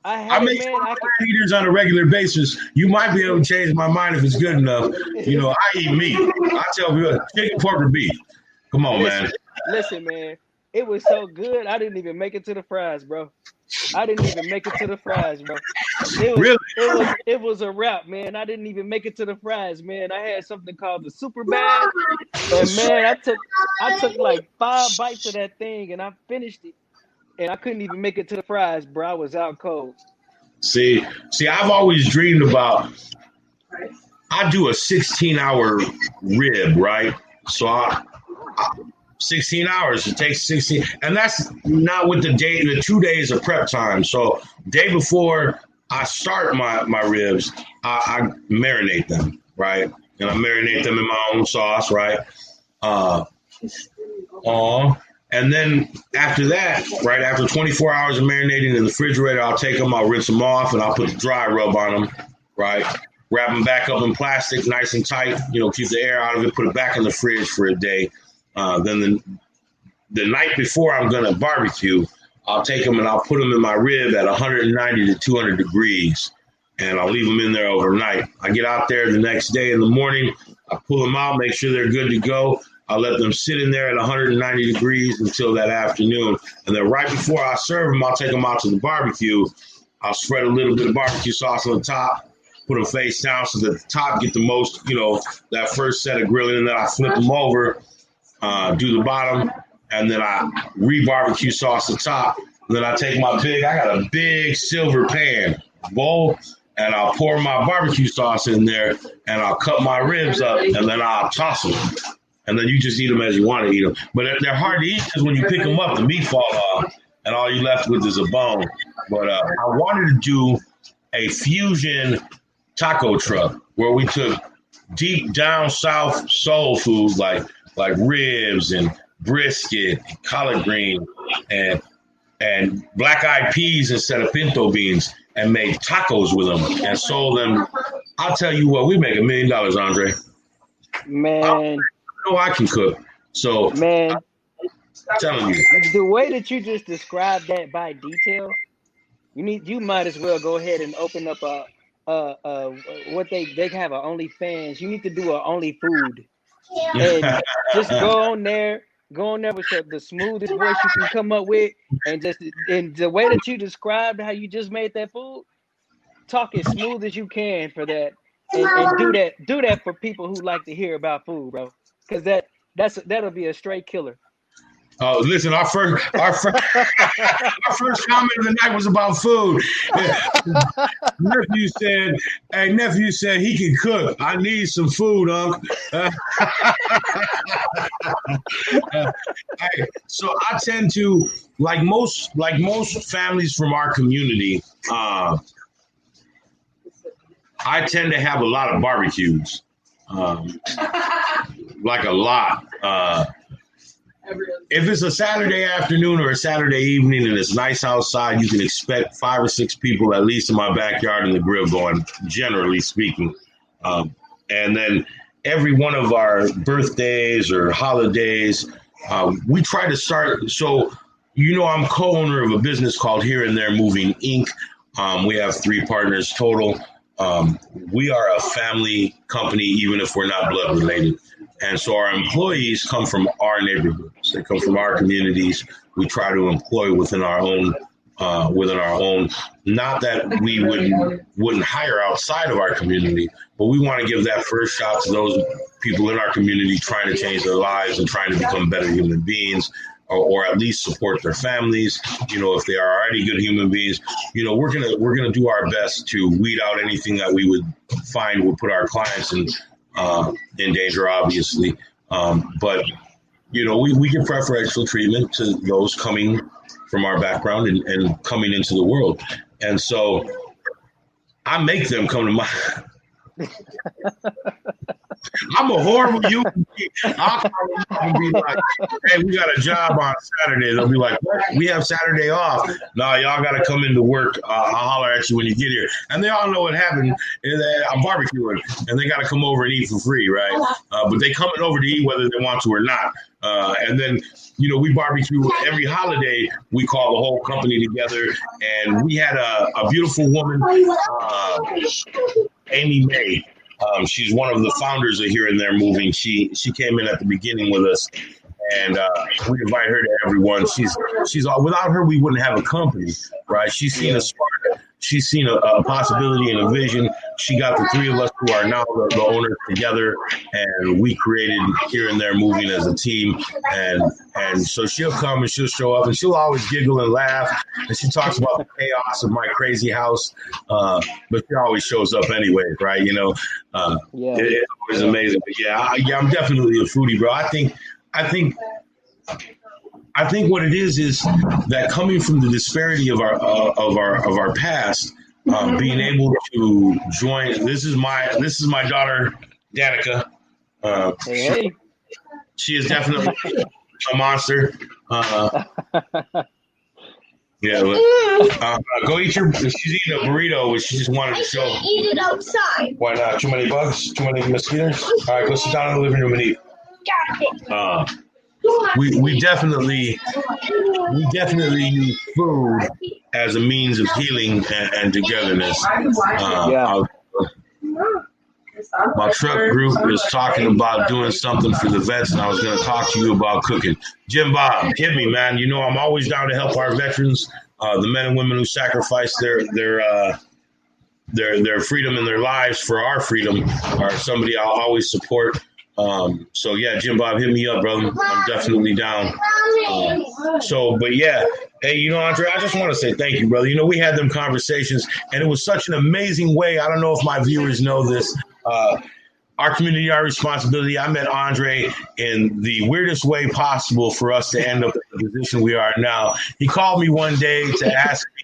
I make eaters on a regular basis. You might be able to change my mind if it's good enough. I eat meat. I tell people chicken, pork, or beef. Come on, man. Listen, man. It was so good. I didn't even make it to the fries, bro. It was a wrap, man. I didn't even make it to the fries, man. I had something called the super bag, and man, I took like 5 bites of that thing, and I finished it, and I couldn't even make it to the fries, bro. I was out cold. See, I've always dreamed about. I do a 16-hour rib, right? So I 16 hours. It takes 16, and that's not with the 2 days of prep time. So day before I start my ribs, I marinate them, right? And I marinate them in my own sauce, right? And then after that, right, after 24 hours of marinating in the refrigerator, I'll take them, I'll rinse them off, and I'll put the dry rub on them, right? Wrap them back up in plastic, nice and tight, keep the air out of it, put it back in the fridge for a day. Then the night before I'm going to barbecue, I'll take them and I'll put them in my rib at 190 to 200 degrees, and I'll leave them in there overnight. I get out there the next day in the morning, I pull them out, make sure they're good to go. I'll let them sit in there at 190 degrees until that afternoon. And then right before I serve them, I'll take them out to the barbecue. I'll spread a little bit of barbecue sauce on the top, put them face down so that the top get the most, that first set of grilling, and then I flip them over. Do the bottom, and then I re-barbecue sauce the top. And then I take I got a big silver pan bowl, and I'll pour my barbecue sauce in there, and I'll cut my ribs up, and then I'll toss them. And then you just eat them as you want to eat them. But they're hard to eat because when you pick them up, the meat fall off, and all you're left with is a bone. But I wanted to do a fusion taco truck where we took deep down south soul food like ribs and brisket, and collard green, and black-eyed peas instead of pinto beans, and made tacos with them and sold them. I'll tell you what, we make $1 million, Andre. Man, know I can cook. So, Man, I'm telling you. the way that you just described that by detail, you might as well go ahead and open up what they have a OnlyFans. You need to do a Only Food and just go on there with the smoothest voice you can come up with, and the way that you described how you just made that food, talk as smooth as you can for that, and do that for people who like to hear about food, bro. Because that'll be a straight killer. Oh, listen, our first our first comment of the night was about food. Nephew said he can cook. I need some food, Unc. So I tend to, like most families from our community, I tend to have a lot of barbecues, like a lot. If it's a Saturday afternoon or a Saturday evening and it's nice outside, you can expect 5 or 6 people at least in my backyard in the grill going, generally speaking. And then every one of our birthdays or holidays, we try to start. So, I'm co-owner of a business called Here and There Moving Inc. We have 3 partners total. We are a family company, even if we're not blood related. And so our employees come from our neighborhoods. They come from our communities. We try to employ within our own. Not that we wouldn't hire outside of our community, but we want to give that first shot to those people in our community trying to change their lives and trying to become better human beings, or at least support their families. If they are already good human beings, we're gonna do our best to weed out anything that we would find would put our clients in danger, obviously. But we give preferential treatment to those coming from our background and coming into the world. And so I make them come to my I'm a horrible human being. I'll call them up and be like, hey, we got a job on Saturday. They'll be like, what? We have Saturday off. No, y'all got to come into work. I'll holler at you when you get here. And they all know what happened. I'm barbecuing, and they got to come over and eat for free, right? But they coming over to eat whether they want to or not. And then, we barbecue every holiday. We call the whole company together. And we had a beautiful woman, Amy May. She's one of the founders of Here and There Moving. She came in at the beginning with us, and we invite her to everyone. She's without her, we wouldn't have a company, right? She's seen a spark. She's seen a possibility and a vision. She got the 3 of us who are now the owners together, and we created Here and There Moving as a team. And so she'll come and she'll show up, and she'll always giggle and laugh. And she talks about the chaos of my crazy house, but she always shows up anyway, right? It's always amazing. But I'm definitely a foodie, bro. I think what it is that coming from the disparity of our past, being able to join. This is my daughter Danica. Hey. She is definitely a monster. Go eat your. She's eating a burrito, which she just wanted to show. Eat it outside. Why not? Too many bugs? Too many mosquitoes? All right, go sit down in the living room and eat. Got it. We definitely use food as a means of healing and togetherness. My truck group is talking about doing something for the vets, and I was going to talk to you about cooking. Jim Bob, hit me, man. I'm always down to help our veterans, the men and women who sacrifice their freedom and their lives for our freedom are somebody I'll always support. Jim Bob, hit me up, brother. I'm definitely down. Hey, Andre, I just want to say thank you, brother. We had them conversations, and it was such an amazing way. I don't know if my viewers know this. Our community, our responsibility. I met Andre in the weirdest way possible for us to end up in the position we are now. He called me one day to ask me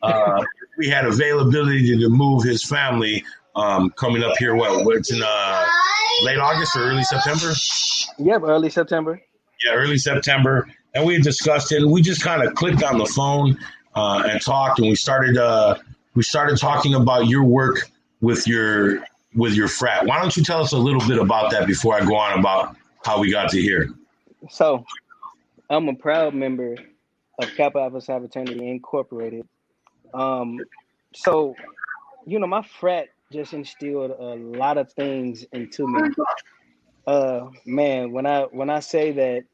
if we had availability to move his family coming up here. It's in late August or early September? Yep, early September. Yeah, early September. And we had discussed it, and we just kind of clicked on the phone and talked, and we started talking about your work with your frat. Why don't you tell us a little bit about that before I go on about how we got to here. So I'm a proud member of Kappa Alpha Psi Fraternity Incorporated. So, my frat just instilled a lot of things into me. Man, when I say that,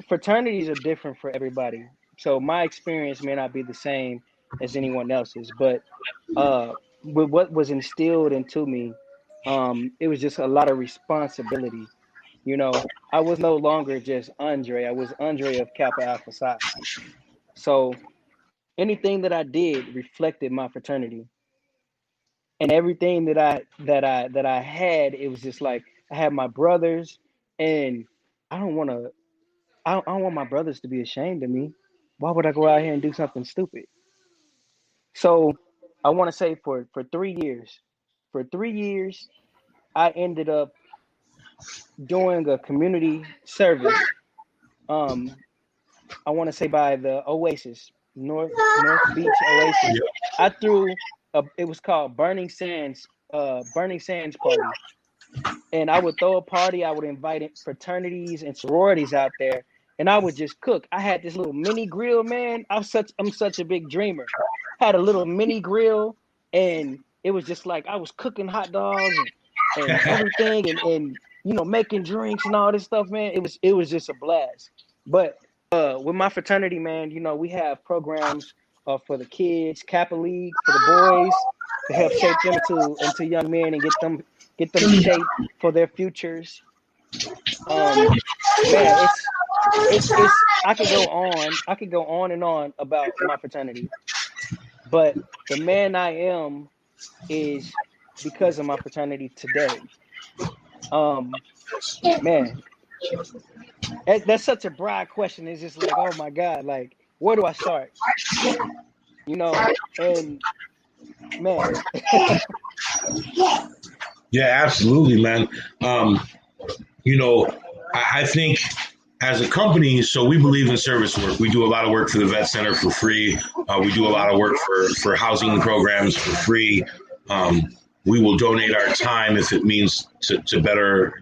fraternities are different for everybody. So my experience may not be the same as anyone else's, but with what was instilled into me, it was just a lot of responsibility. I was no longer just Andre. I was Andre of Kappa Alpha Psi. So anything that I did reflected my fraternity, and everything that I had, it was just like I had my brothers, and I don't want to. I don't want my brothers to be ashamed of me. Why would I go out here and do something stupid? So I want to say for 3 years, I ended up doing a community service. I want to say by the Oasis, North Beach Oasis. I threw it was called Burning Sands party. And I would throw a party. I would invite fraternities and sororities out there, and I would just cook. I had this little mini grill, man. I'm such a big dreamer. Had a little mini grill, and it was just like I was cooking hot dogs and everything, and making drinks and all this stuff, man. It was just a blast. But with my fraternity, man, we have programs for the kids, Kappa League for the boys, to help shape them into young men and get them shaped for their futures. Man, it's I could go on and on about my fraternity, but the man I am is because of my fraternity today. Man, that's such a broad question. It's just like, oh my God, like, where do I start? And man. Yeah, absolutely, man. I think as a company, so we believe in service work. We do a lot of work for the Vet Center for free. We do a lot of work for housing programs for free. We will donate our time if it means to better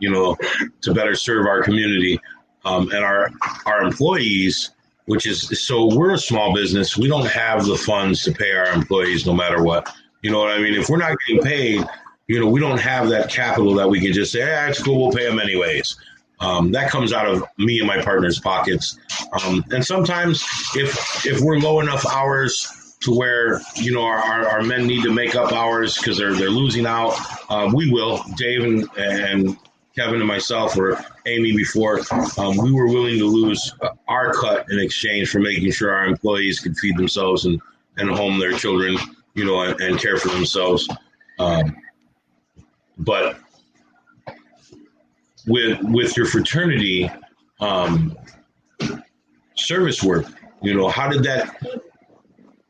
serve our community. And our employees, so we're a small business. We don't have the funds to pay our employees no matter what. You know what I mean? If we're not getting paid, we don't have that capital that we can just say, hey, it's cool, we'll pay them anyways. That comes out of me and my partner's pockets. And sometimes if we're low enough hours to where, our men need to make up hours because they're losing out, we will. Dave and Kevin and myself, or Amy before, we were willing to lose our cut in exchange for making sure our employees could feed themselves and home their children, and care for themselves. But with your fraternity, service work,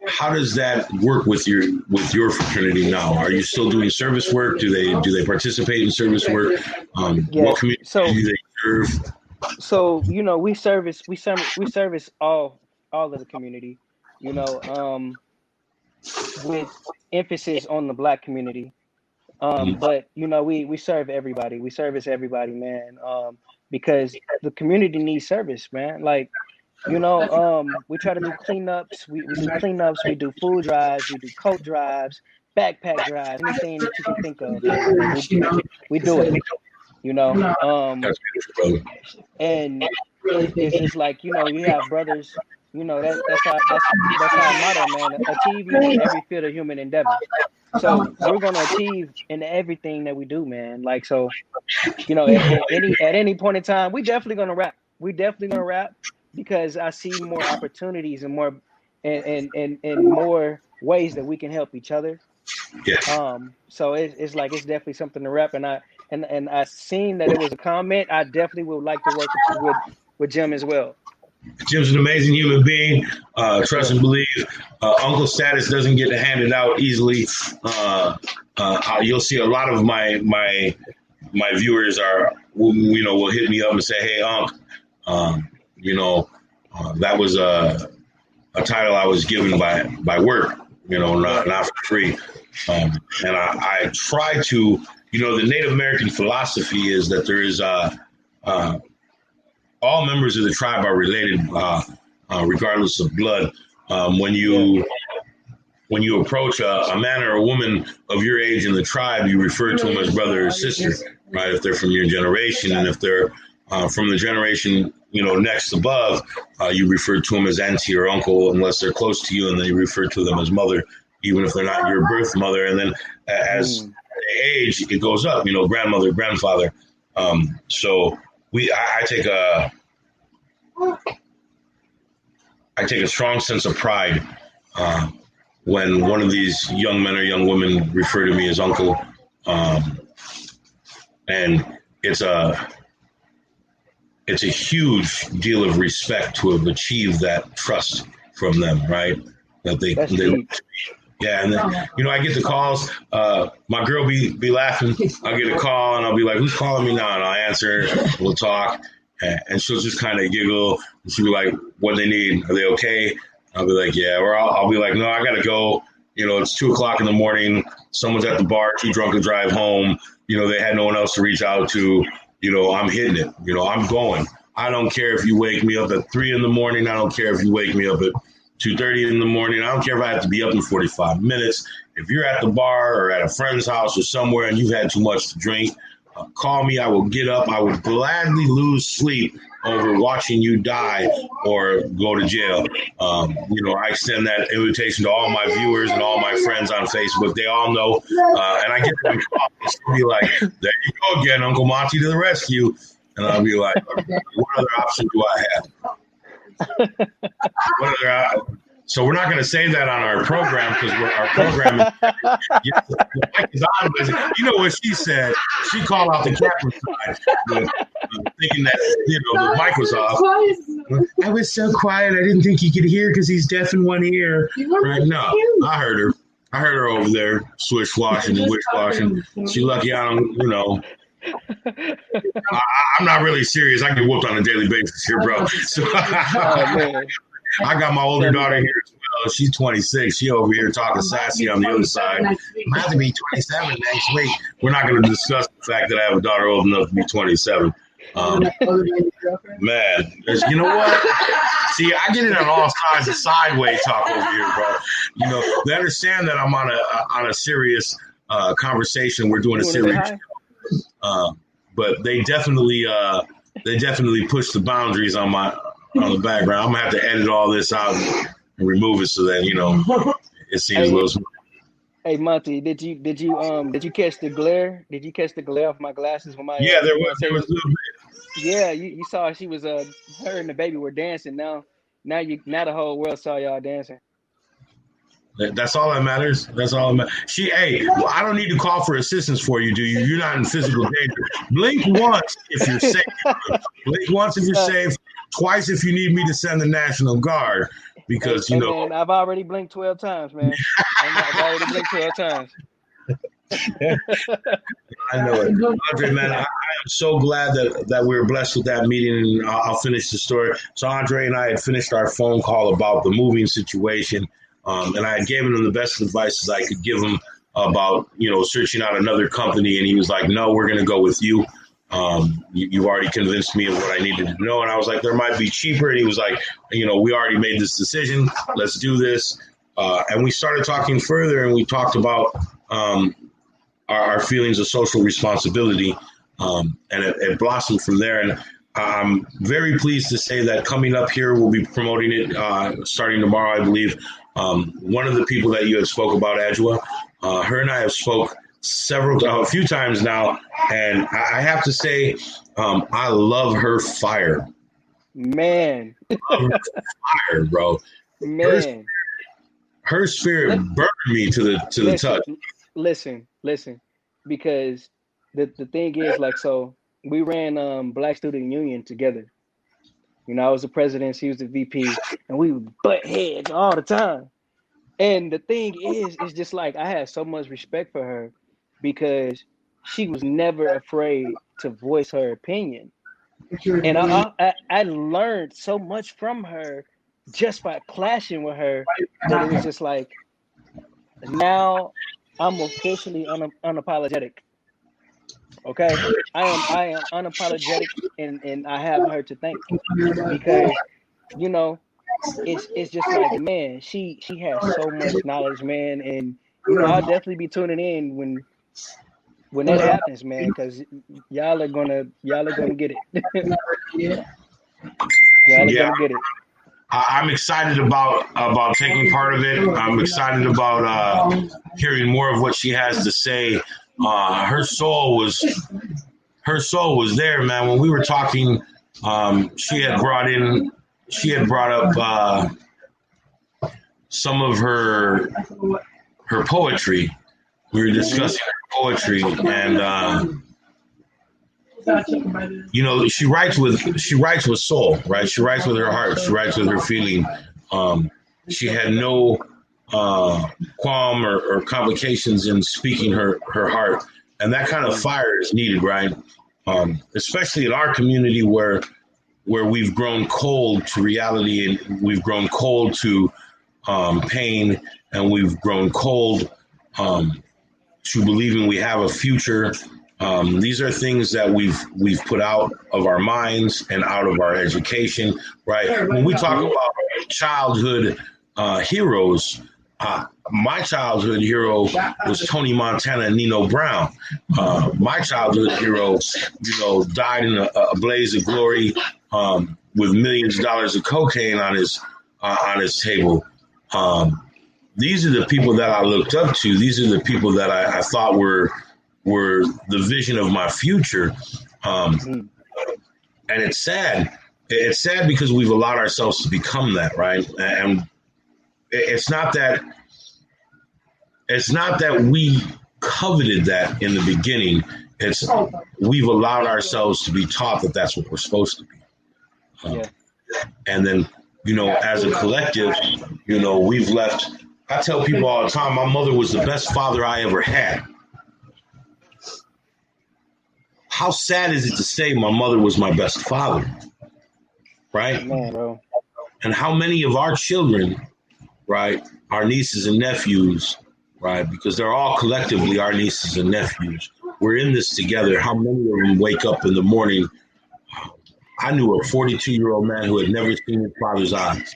how does that work with your fraternity now? Are you still doing service work? Do they participate in service work? What community do they serve? So we service all of the community, with emphasis on the Black community. But we serve everybody. We service everybody, man. Because the community needs service, man. Like, we try to do cleanups. We do cleanups. We do food drives. We do coat drives, backpack drives, anything that you can think of. We do it. And it's just like, we have brothers. That's our motto, man. Achievement in every field of human endeavor. So we're gonna achieve in everything that we do, man. Like, so, at any point in time, we definitely gonna rap. Because I see more opportunities and more and more ways that we can help each other. Yeah. So it's definitely something to rap. And I seen that it was a comment. I definitely would like to work with Jim as well. Jim's an amazing human being. Trust and believe. Uncle status doesn't get handed out easily. You'll see a lot of my viewers will hit me up and say, "Hey, Unc, that was a title I was given by work. Not for free." And I try to the Native American philosophy is that there is all members of the tribe are related, regardless of blood. When you approach a man or a woman of your age in the tribe, you refer to them as brother or sister, right? If they're from your generation, and if they're from the generation next above, you refer to them as auntie or uncle, unless they're close to you, and then you refer to them as mother, even if they're not your birth mother. And then as they age, it goes up, grandmother, grandfather. So I take a strong sense of pride when one of these young men or young women refer to me as uncle, and it's a huge deal of respect to have achieved that trust from them, right? That they yeah, and then, I get the calls. My girl be laughing. I'll get a call and I'll be like, "Who's calling me now?" And I'll answer. We'll talk, and she'll just kind of giggle. And she'll be like, "What do they need? Are they okay?" I'll be like, "Yeah." Or I'll be like, "No, I gotta go. It's 2:00 in the morning. Someone's at the bar, too drunk to drive home. They had no one else to reach out to. I'm hitting it. I'm going. I don't care if you wake me up at 3 a.m. I don't care if you wake me up at 2:30 in the morning. I don't care if I have to be up in 45 minutes. If you're at the bar or at a friend's house or somewhere and you've had too much to drink, call me. I will get up. I would gladly lose sleep over watching you die or go to jail. I extend that invitation to all my viewers and all my friends on Facebook. They all know. And I get them calls to be like, "There you go again, Uncle Monty to the rescue." And I'll be like, "What other option do I have?" So we're not going to say that on our program because our program is on. You know what she said? She called out the Kappa side, thinking that the mic was off. I was so quiet, I didn't think he could hear because he's deaf in one ear. Right? No, I heard her. I heard her over there swish washing and wish washing. She lucky I don't. I'm not really serious. I get whooped on a daily basis here, bro. So I got my older daughter here as well. She's 26. She over here talking sassy on the other side. I'm about to be 27 next week. We're not going to discuss the fact that I have a daughter old enough to be 27. Man, you know what? See, I get it on all sides of sideways talk over here, bro. They understand that I'm on a serious conversation. We're doing a serious but they definitely push the boundaries on the background. I'm gonna have to edit all this out and remove it so that it seems a little small. Hey Monty, did you catch the glare? Did you catch the glare off my glasses when my there was a little bit. Yeah, you saw she was her and the baby were dancing. Now the whole world saw y'all dancing. That's all that matters. That's all that matters. I don't need to call for assistance for you, do you? You're not in physical danger. Blink once if you're safe. Blink once if you're safe. Twice if you need me to send the National Guard. Because, man, I've already blinked 12 times, man. I've already blinked 12 times. I know it. Andre, man, I am so glad that we were blessed with that meeting, and I'll finish the story. So Andre and I had finished our phone call about the moving situation. And I had given him the best advice I could give him about, searching out another company. And he was like, "No, we're going to go with you. You've already convinced me of what I needed to know." And I was like, "There might be cheaper." And he was like, "We already made this decision. Let's do this." And we started talking further, and we talked about our feelings of social responsibility. And it blossomed from there. And I'm very pleased to say that coming up here, we'll be promoting it starting tomorrow, I believe. One of the people that you had spoke about, Adjua, her and I have spoke a few times now, and I have to say, I love her fire. Man. Love her fire, bro. Man. Her spirit burned me to the touch. Listen, because the thing is, so we ran Black Student Union together. I was the president, she was the VP, and we would butt heads all the time. And the thing is, it's just I had so much respect for her because she was never afraid to voice her opinion. And I learned so much from her just by clashing with her that it was just now I'm officially unapologetic. Okay, I am unapologetic, and I have her to thank because you know it's just like, man, she has so much knowledge, man, and I'll definitely be tuning in when that happens, man, because y'all are gonna get it. Y'all are Yeah, gonna get it. I'm excited about taking part of it. I'm excited about hearing more of what she has to say. Her soul was there, man. When we were talking, she had brought up some of her poetry. We were discussing her poetry, and she writes with soul, right? She writes with her heart. She writes with her feeling. She had no qualm or complications in speaking her heart, and that kind of fire is needed, right? Especially in our community where we've grown cold to reality, and we've grown cold to pain, and we've grown cold to believing we have a future. These are things that we've put out of our minds and out of our education, right? When we talk about childhood heroes, my childhood hero was Tony Montana and Nino Brown. My childhood hero, died in a blaze of glory with millions of dollars of cocaine on his table. These are the people that I looked up to. These are the people that I thought were the vision of my future. And it's sad. It's sad because we've allowed ourselves to become that, right? And it's not that we coveted that in the beginning. It's we've allowed ourselves to be taught that that's what we're supposed to be. And then, as a collective, we've left. I tell people all the time, my mother was the best father I ever had. How sad is it to say my mother was my best father? Right? Man, bro. And how many of our children, right, our nieces and nephews, right, because they're all collectively our nieces and nephews, we're in this together. How many of them wake up in the morning? I knew a 42-year-old man who had never seen his father's eyes,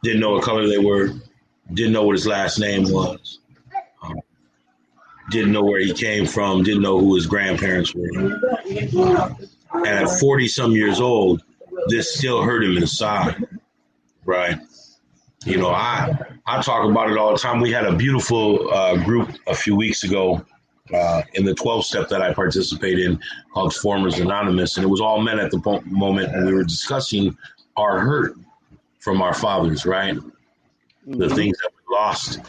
didn't know what color they were, didn't know what his last name was, didn't know where he came from, didn't know who his grandparents were. And at 40-some years old, this still hurt him inside, right? I talk about it all the time. We had a beautiful group a few weeks ago in the 12-step that I participate in called Formers Anonymous, and it was all men at the moment, and we were discussing our hurt from our fathers, right? The things that we lost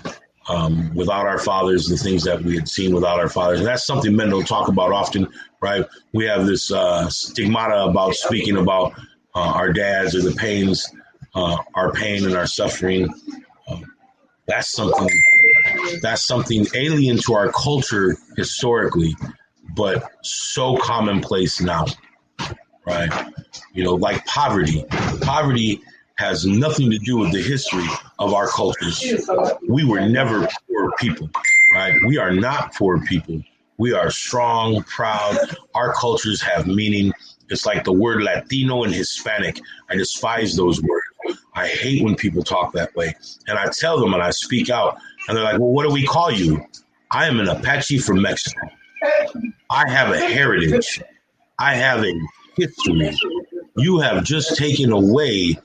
without our fathers, the things that we had seen without our fathers. And that's something men don't talk about often, right? We have this stigmata about speaking about our dads or the pains, our pain and our suffering. That's something alien to our culture historically, but so commonplace now, right? Like poverty. Poverty has nothing to do with the history of our cultures. We were never poor people, right? We are not poor people. We are strong, proud. Our cultures have meaning. It's like the word Latino and Hispanic. I despise those words. I hate when people talk that way. And I tell them and I speak out, and they're like, well, what do we call you? I am an Apache from Mexico. I have a heritage. I have a history. You have just taken away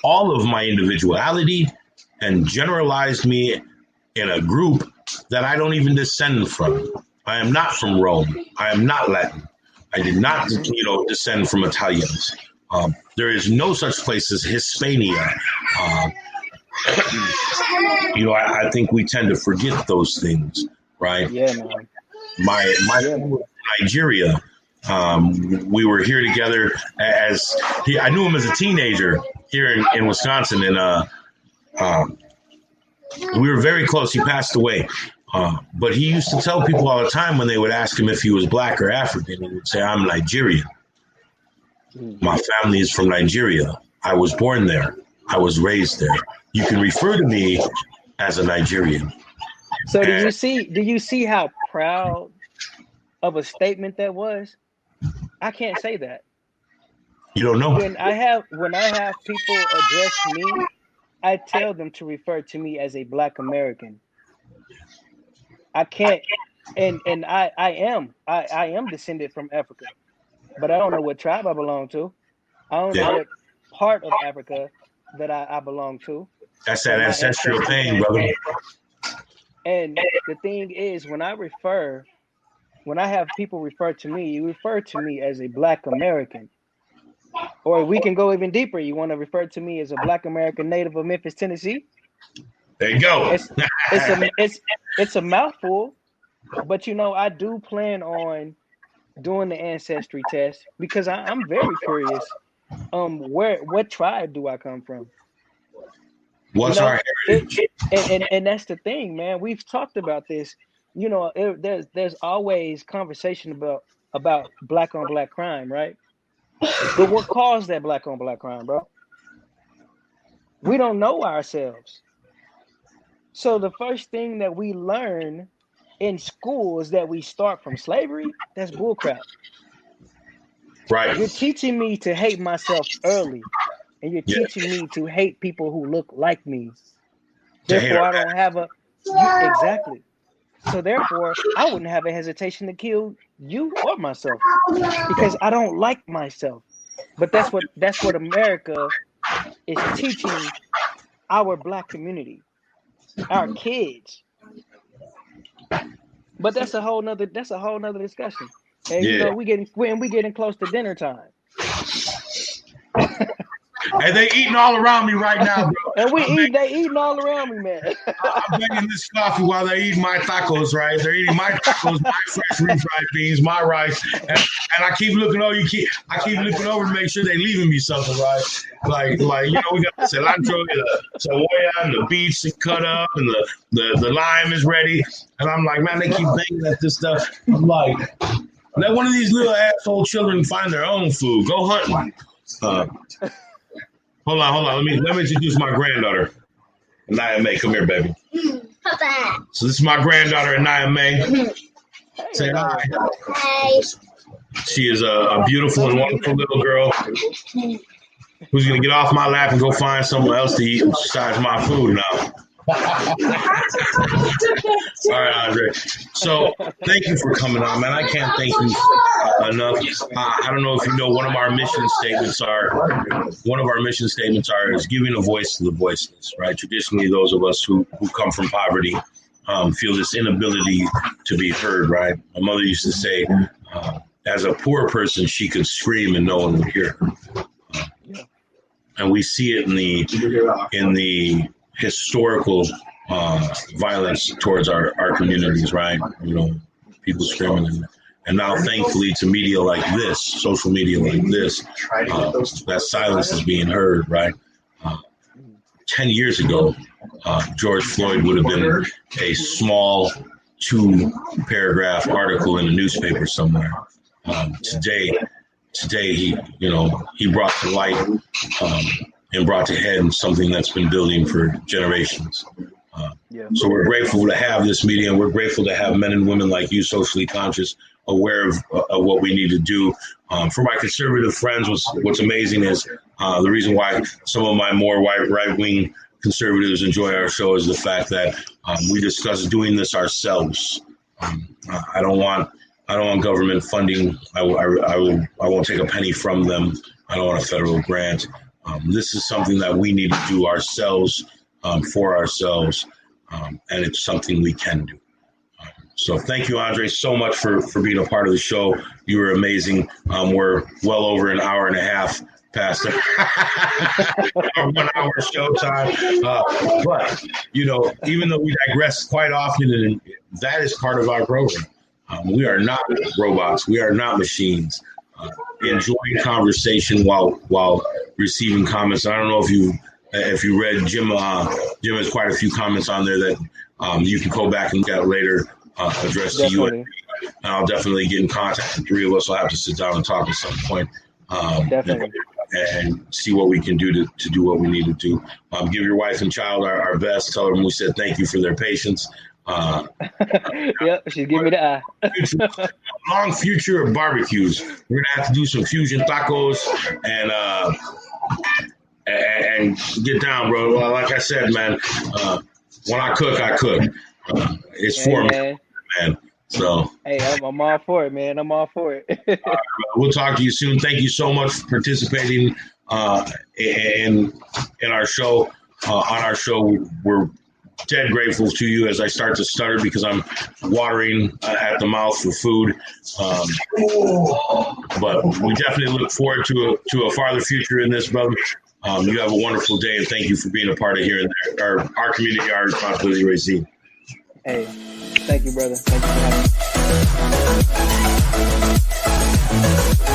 all of my individuality and generalized me in a group that I don't even descend from. I am not from Rome. I am not Latin. I did not, descend from Italians. There is no such place as Hispania. I think we tend to forget those things, right? Yeah, man. My Nigeria. We were here together I knew him as a teenager here in Wisconsin, and we were very close. He passed away. But he used to tell people all the time when they would ask him if he was black or African, he would say, I'm Nigerian. My family is from Nigeria. I was born there. I was raised there. You can refer to me as a Nigerian. So do you see how proud of a statement that was, I can't say that. You don't know. When I have people address me, I tell them to refer to me as a Black American. I can't, and I am descended from Africa, but I don't know what tribe I belong to. I don't know what part of Africa that I belong to. That's that ancestral thing, brother. And the thing is, when I have people refer to me, you refer to me as a Black American. Or we can go even deeper. You want to refer to me as a Black American native of Memphis, Tennessee? There you go. It's a mouthful, but I do plan on doing the ancestry test because I'm very curious. What tribe do I come from? What's our heritage? And that's the thing, man. We've talked about this. There's always conversation about Black on Black crime, right? But what caused that Black on Black crime, bro? We don't know ourselves. So the first thing that we learn in school is that we start from slavery. That's bullcrap. Right. You're teaching me to hate myself early, and you're teaching me to hate people who look like me. Therefore, I don't have exactly. So therefore, I wouldn't have a hesitation to kill you or myself because I don't like myself. But that's what America is teaching our Black community, our kids. But that's a whole nother discussion. And we getting close to dinner time. And they eating all around me right now, bro. And they eating all around me, man. I'm making this coffee while they're eating my tacos, right? They're eating my tacos, my fresh refried beans, my rice, and I keep looking over. I keep looking over to make sure they're leaving me something, right? Like we got the cilantro, the cebolla, and the beets cut up, and the lime is ready. And I'm like, man, they keep banging at this stuff. I'm like, let one of these little asshole children find their own food. Go hunting. Hold on. Let me introduce my granddaughter, Anaya May. Come here, baby. Papa. So this is my granddaughter, Anaya May. Say hi. Hey. She is a beautiful and wonderful little girl who's gonna get off my lap and go find someone else to eat besides my food now. All right, Andre. So thank you for coming on, man. I can't thank you enough. I don't know if you know, one of our mission statements is giving a voice to the voiceless, right? Traditionally, those of us who come from poverty feel this inability to be heard, right? My mother used to say, as a poor person, she could scream and no one would hear her. And we see it in the historical violence towards our communities, right? People screaming. And now, thankfully, to media like this, social media like this, that silence is being heard, right? 10 years ago, George Floyd would have been a small 2-paragraph article in a newspaper somewhere. Today, he brought to light and brought to head something that's been building for generations. So we're grateful to have this media, and we're grateful to have men and women like you, socially conscious, aware of what we need to do. For my conservative friends, what's amazing is the reason why some of my more right-wing conservatives enjoy our show is the fact that we discuss doing this ourselves. I don't want government funding. I won't take a penny from them. I don't want a federal grant. This is something that we need to do ourselves, for ourselves, and it's something we can do. So thank you, Andre, so much for being a part of the show. You were amazing. We're well over an hour and a half past our 1 hour show time. But, even though we digress quite often, and that is part of our program. We are not robots. We are not machines. Enjoying conversation while receiving comments. I don't know if you read Jim. Jim has quite a few comments on there that you can go back and look at later. Addressed to you, and I'll definitely get in contact. The three of us will have to sit down and talk at some point. And see what we can do to do what we need to do. Give your wife and child our best. Tell them we said thank you for their patience. Yep, she's giving me the eye. Long future of barbecues. We're gonna have to do some fusion tacos and get down, bro. Like I said, man, when I cook, it's for me, man. So hey, I'm all for it, man. I'm all for it. We'll talk to you soon. Thank you so much for participating in our show. On our show, we're dead grateful to you as I start to stutter because I'm watering at the mouth for food. But we definitely look forward to a farther future in this, brother. You have a wonderful day, and thank you for being a part of here and there, our community, our responsibility, Racine. Hey, thank you, brother. Thank you for having me.